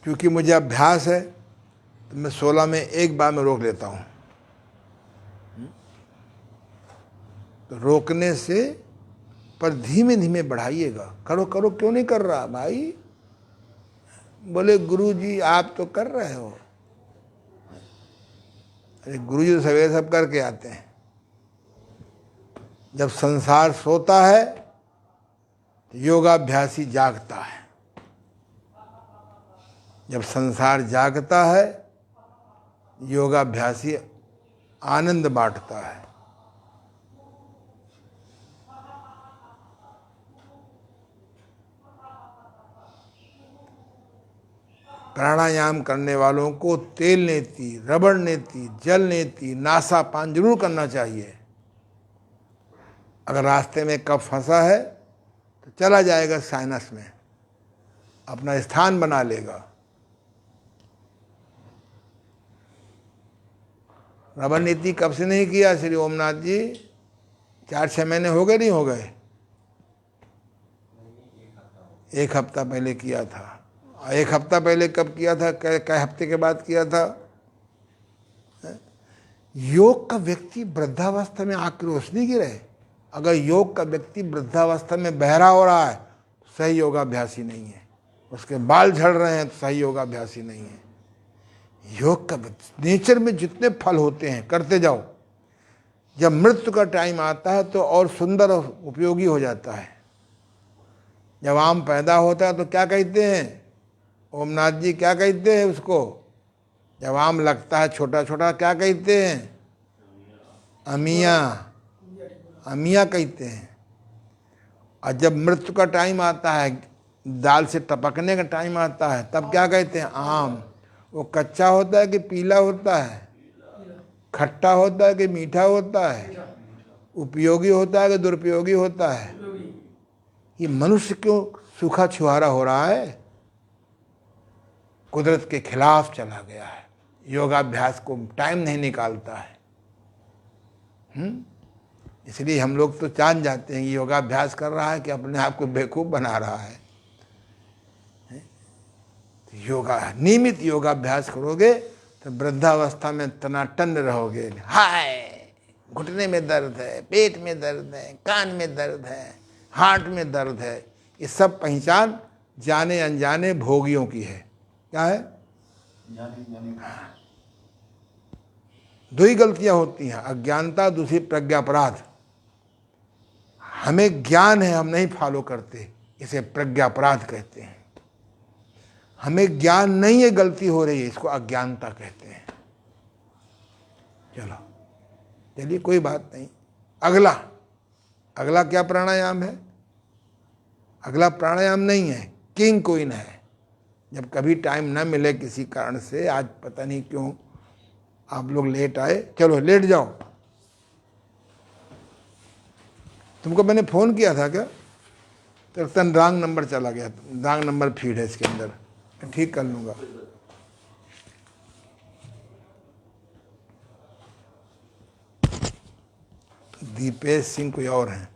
क्योंकि मुझे अभ्यास है तो मैं 16 में एक बार में रोक लेता हूँ। तो रोकने से पर धीमे धीमे बढ़ाइएगा। करो करो, क्यों नहीं कर रहा भाई? बोले गुरु जी आप तो कर रहे हो। अरे गुरु जी तो सवेरे सब करके आते हैं। जब संसार सोता है तो योगाभ्यासी जागता है। जब संसार जागता है, योगाभ्यासी आनंद बांटता है। प्राणायाम करने वालों को तेल नेति, रबड़ नेति, जल नेति, नासापान जरूर करना चाहिए। अगर रास्ते में कफ फंसा है तो चला जाएगा साइनस में, अपना स्थान बना लेगा। रबड़ नीति कब से नहीं किया श्री ओमनाथ जी? 4-6 महीने हो गए, नहीं हो गए? 1 हफ्ता पहले किया था। 1 हफ्ता पहले कब किया था? कई हफ्ते के बाद किया था? योग का व्यक्ति वृद्धावस्था में आंख की रोशनी गिरे। अगर योग का व्यक्ति वृद्धावस्था में बहरा हो रहा है तो सही योगाभ्यासी नहीं है। उसके बाल झड़ रहे हैं तो सही योगाभ्यासी नहीं है। योग का नेचर में जितने फल होते हैं करते जाओ, जब मृत्यु का टाइम आता है तो और सुंदर और उपयोगी हो जाता है। जब आम पैदा होता है तो क्या कहते हैं ओमनाथ जी, क्या कहते हैं उसको? जब आम लगता है छोटा छोटा क्या कहते हैं? अमिया, अमिया कहते हैं। और जब मृत्यु का टाइम आता है, दाल से टपकने का टाइम आता है, तब क्या कहते हैं? आम। वो कच्चा होता है कि पीला होता है? खट्टा होता है कि मीठा होता है? उपयोगी होता है कि दुरुपयोगी होता है? ये मनुष्य क्यों सूखा छुहारा हो रहा है? कुदरत के खिलाफ चला गया है। योगाभ्यास को टाइम नहीं निकालता है। इसलिए हम लोग तो जान जाते हैं कि योगाभ्यास कर रहा है कि अपने आप को बेवकूफ बना रहा है। योगा, नियमित योगाभ्यास करोगे तो वृद्धावस्था में तनाटन रहोगे। हाय, घुटने में दर्द है, पेट में दर्द है, कान में दर्द है, हार्ट में दर्द है। ये सब पहचान जाने अनजाने भोगियों की है। क्या है? दो ही गलतियां होती हैं, अज्ञानता, दूसरी प्रज्ञापराध। हमें ज्ञान है, हम नहीं फॉलो करते, इसे प्रज्ञापराध कहते हैं। हमें ज्ञान नहीं है, गलती हो रही है, इसको अज्ञानता कहते हैं। चलो चलिए, कोई बात नहीं। अगला क्या प्राणायाम है? अगला प्राणायाम नहीं है, किंग क्वीन है। जब कभी टाइम ना मिले किसी कारण से, आज पता नहीं क्यों आप लोग लेट आए, चलो लेट जाओ। तुमको मैंने फोन किया था क्या? तो रॉन्ग नंबर चला गया, रॉन्ग नंबर फीड है इसके अंदर, ठीक कर लूँगा। दीपेश सिंह कोई और हैं।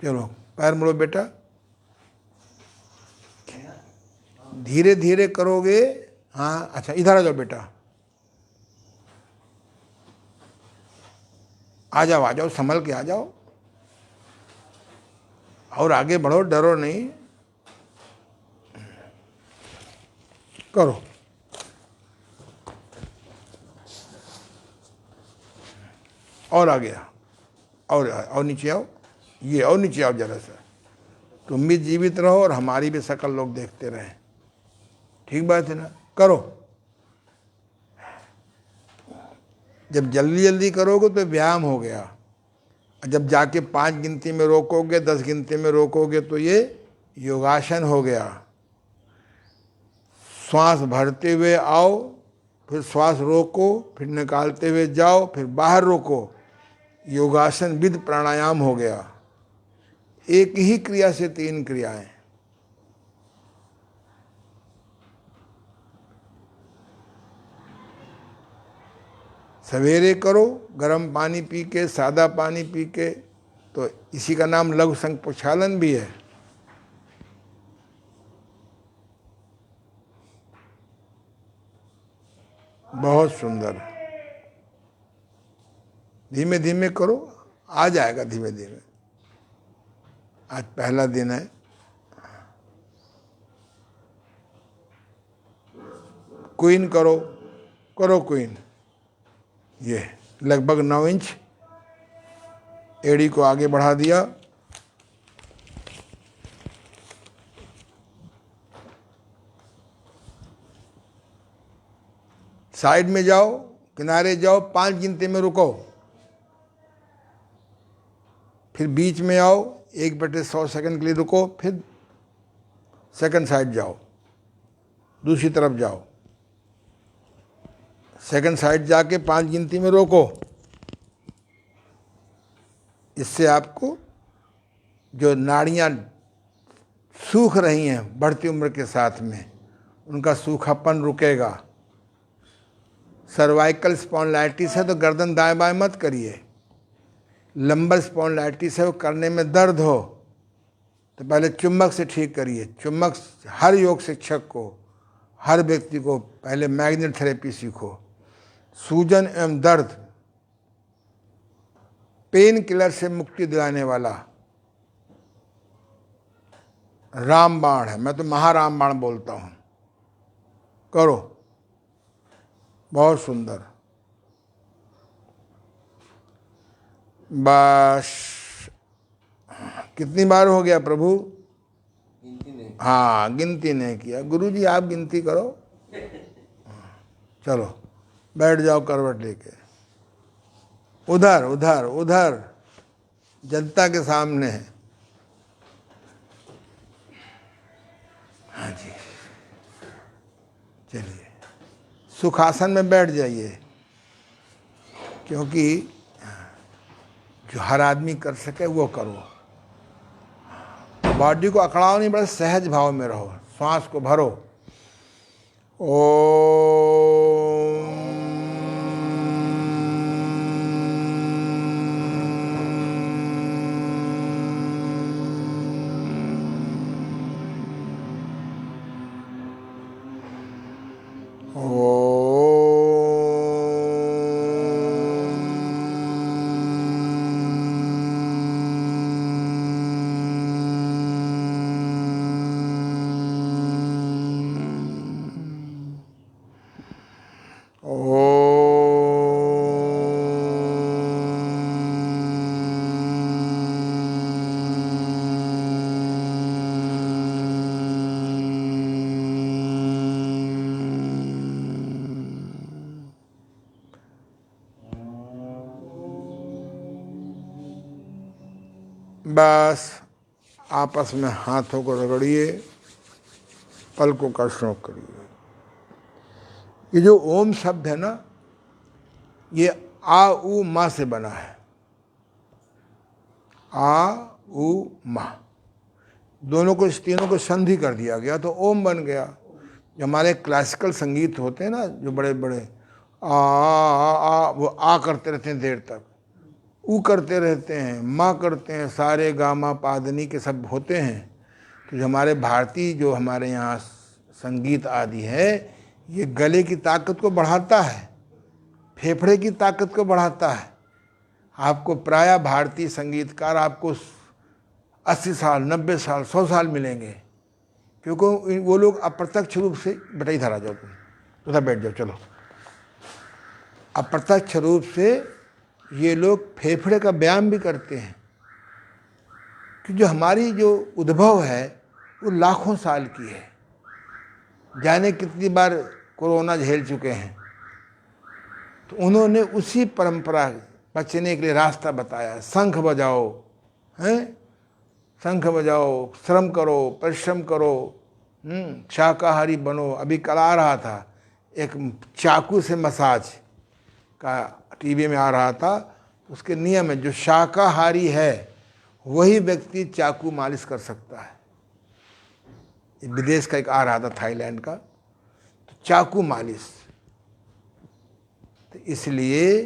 चलो पैर मुड़ो बेटा, धीरे धीरे करोगे। हाँ अच्छा, इधर आ जाओ बेटा, आ जाओ, संभल के आ जाओ और आगे बढ़ो, डरो नहीं, करो। और आ गया, और नीचे आओ, ये और नीचे आओ जरा सा। तुम भी जीवित रहो और हमारी भी शकल लोग देखते रहें, ठीक बात है ना? करो। जब जल्दी जल्दी करोगे तो व्यायाम हो गया, जब जाके 5 गिनती में रोकोगे, 10 गिनती में रोकोगे तो ये योगासन हो गया। श्वास भरते हुए आओ, फिर श्वास रोको, फिर निकालते हुए जाओ, फिर बाहर रोको, योगासन विद प्राणायाम हो गया। एक ही क्रिया से 3 क्रियाएं। सवेरे करो गर्म पानी पी के, सादा पानी पी के, तो इसी का नाम लघु संक प्रक्षालन भी है। बहुत सुंदर। धीमे धीमे करो, आ जाएगा धीमे धीमे। आज पहला दिन है। क्वीन करो, करो क्वीन। ये लगभग 9 इंच एड़ी को आगे बढ़ा दिया। साइड में जाओ, किनारे जाओ, 5 गिनती में रुको, फिर बीच में आओ, 1/100 सेकंड के लिए रुको, फिर सेकंड साइड जाओ, दूसरी तरफ जाओ, सेकंड साइड जाके 5 गिनती में रोको। इससे आपको जो नाड़ियाँ सूख रही हैं बढ़ती उम्र के साथ में, उनका सूखापन रुकेगा। सर्वाइकल स्पॉन्डिलाइटिस है तो गर्दन दाएं बाएं मत करिए। लंबर स्पॉन्डिलाइटिस है, वो करने में दर्द हो तो पहले चुम्बक से ठीक करिए। चुम्बक हर योग शिक्षक को, हर व्यक्ति को पहले मैग्नेट थेरेपी सीखो। सूजन एवं दर्द पेन किलर से मुक्ति दिलाने वाला रामबाण है, मैं तो महारामबाण बोलता हूँ। करो, बहुत सुंदर। बस कितनी बार हो गया प्रभु? गिनती नहीं। हाँ, गिनती नहीं किया। गुरुजी आप गिनती करो। चलो बैठ जाओ करवट लेके, उधर उधर उधर जनता के सामने। हाँ जी, चलिए सुखासन में बैठ जाइए, क्योंकि जो हर आदमी कर सके वो करो। बॉडी को अकड़ाओ नहीं, बड़ा सहज भाव में रहो, श्वास को भरो। बस आपस में हाथों को रगड़िए, पलकों का श्रोक करिए। ये जो ओम शब्द है ना, ये आ उ मा से बना है। आ उ मा दोनों को, इस तीनों को संधि कर दिया गया तो ओम बन गया। जो हमारे क्लासिकल संगीत होते हैं ना, जो बड़े बड़े आ वो आ करते रहते हैं देर तक, ऊ करते रहते हैं, माँ करते हैं, सारे गामा पादनी के सब होते हैं। तो जो हमारे भारतीय, जो हमारे यहाँ संगीत आदि है, ये गले की ताकत को बढ़ाता है, फेफड़े की ताकत को बढ़ाता है। आपको प्रायः भारतीय संगीतकार आपको 80 साल, 90 साल, 100 साल मिलेंगे, क्योंकि वो लोग अप्रत्यक्ष रूप से, बेटा इधर आ जाओ, तुम उधर बैठ जाओ, चलो। अप्रत्यक्ष रूप से ये लोग फेफड़े का व्यायाम भी करते हैं, कि जो हमारी जो उद्भव है वो लाखों साल की है। जाने कितनी बार कोरोना झेल चुके हैं, तो उन्होंने उसी परंपरा बचने के लिए रास्ता बताया। शंख बजाओ, हैं, शंख बजाओ, श्रम करो, परिश्रम करो, शाकाहारी बनो। अभी कल आ रहा था एक चाकू से मसाज का, टीवी में आ रहा था। उसके नियम है, जो शाकाहारी है वही व्यक्ति चाकू मालिश कर सकता है। विदेश का एक आ रहा था, थाईलैंड का, तो चाकू मालिश। तो इसलिए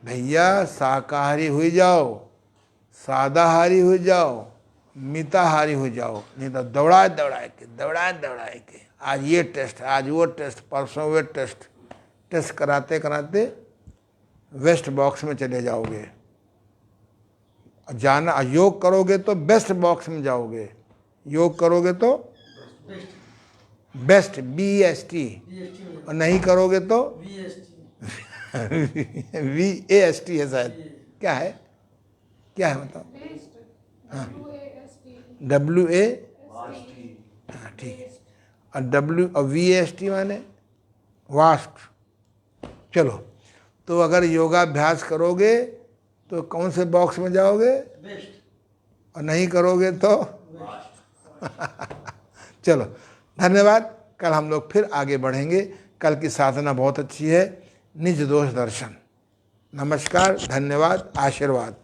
भैया शाकाहारी हो जाओ, सादाहारी हो जाओ, मिताहारी हो जाओ, नहीं तो दौड़ा दौड़ा के आज ये टेस्ट, आज वो टेस्ट, परसों वो टेस्ट कराते कराते वेस्ट बॉक्स में चले जाओगे। जाना, योग करोगे तो बेस्ट बॉक्स में जाओगे। योग करोगे तो बेस्ट, BEST, और नहीं करोगे तो VAST है शायद। क्या है, क्या है बताओ? हाँ, WA, हाँ ठीक है। और WAST माने वास्ट, चलो, तो अगर योगाभ्यास करोगे तो कौन से बॉक्स में जाओगे, और नहीं करोगे तो चलो, धन्यवाद। कल हम लोग फिर आगे बढ़ेंगे। कल की साधना बहुत अच्छी है, निज दोष दर्शन। नमस्कार, धन्यवाद, आशीर्वाद।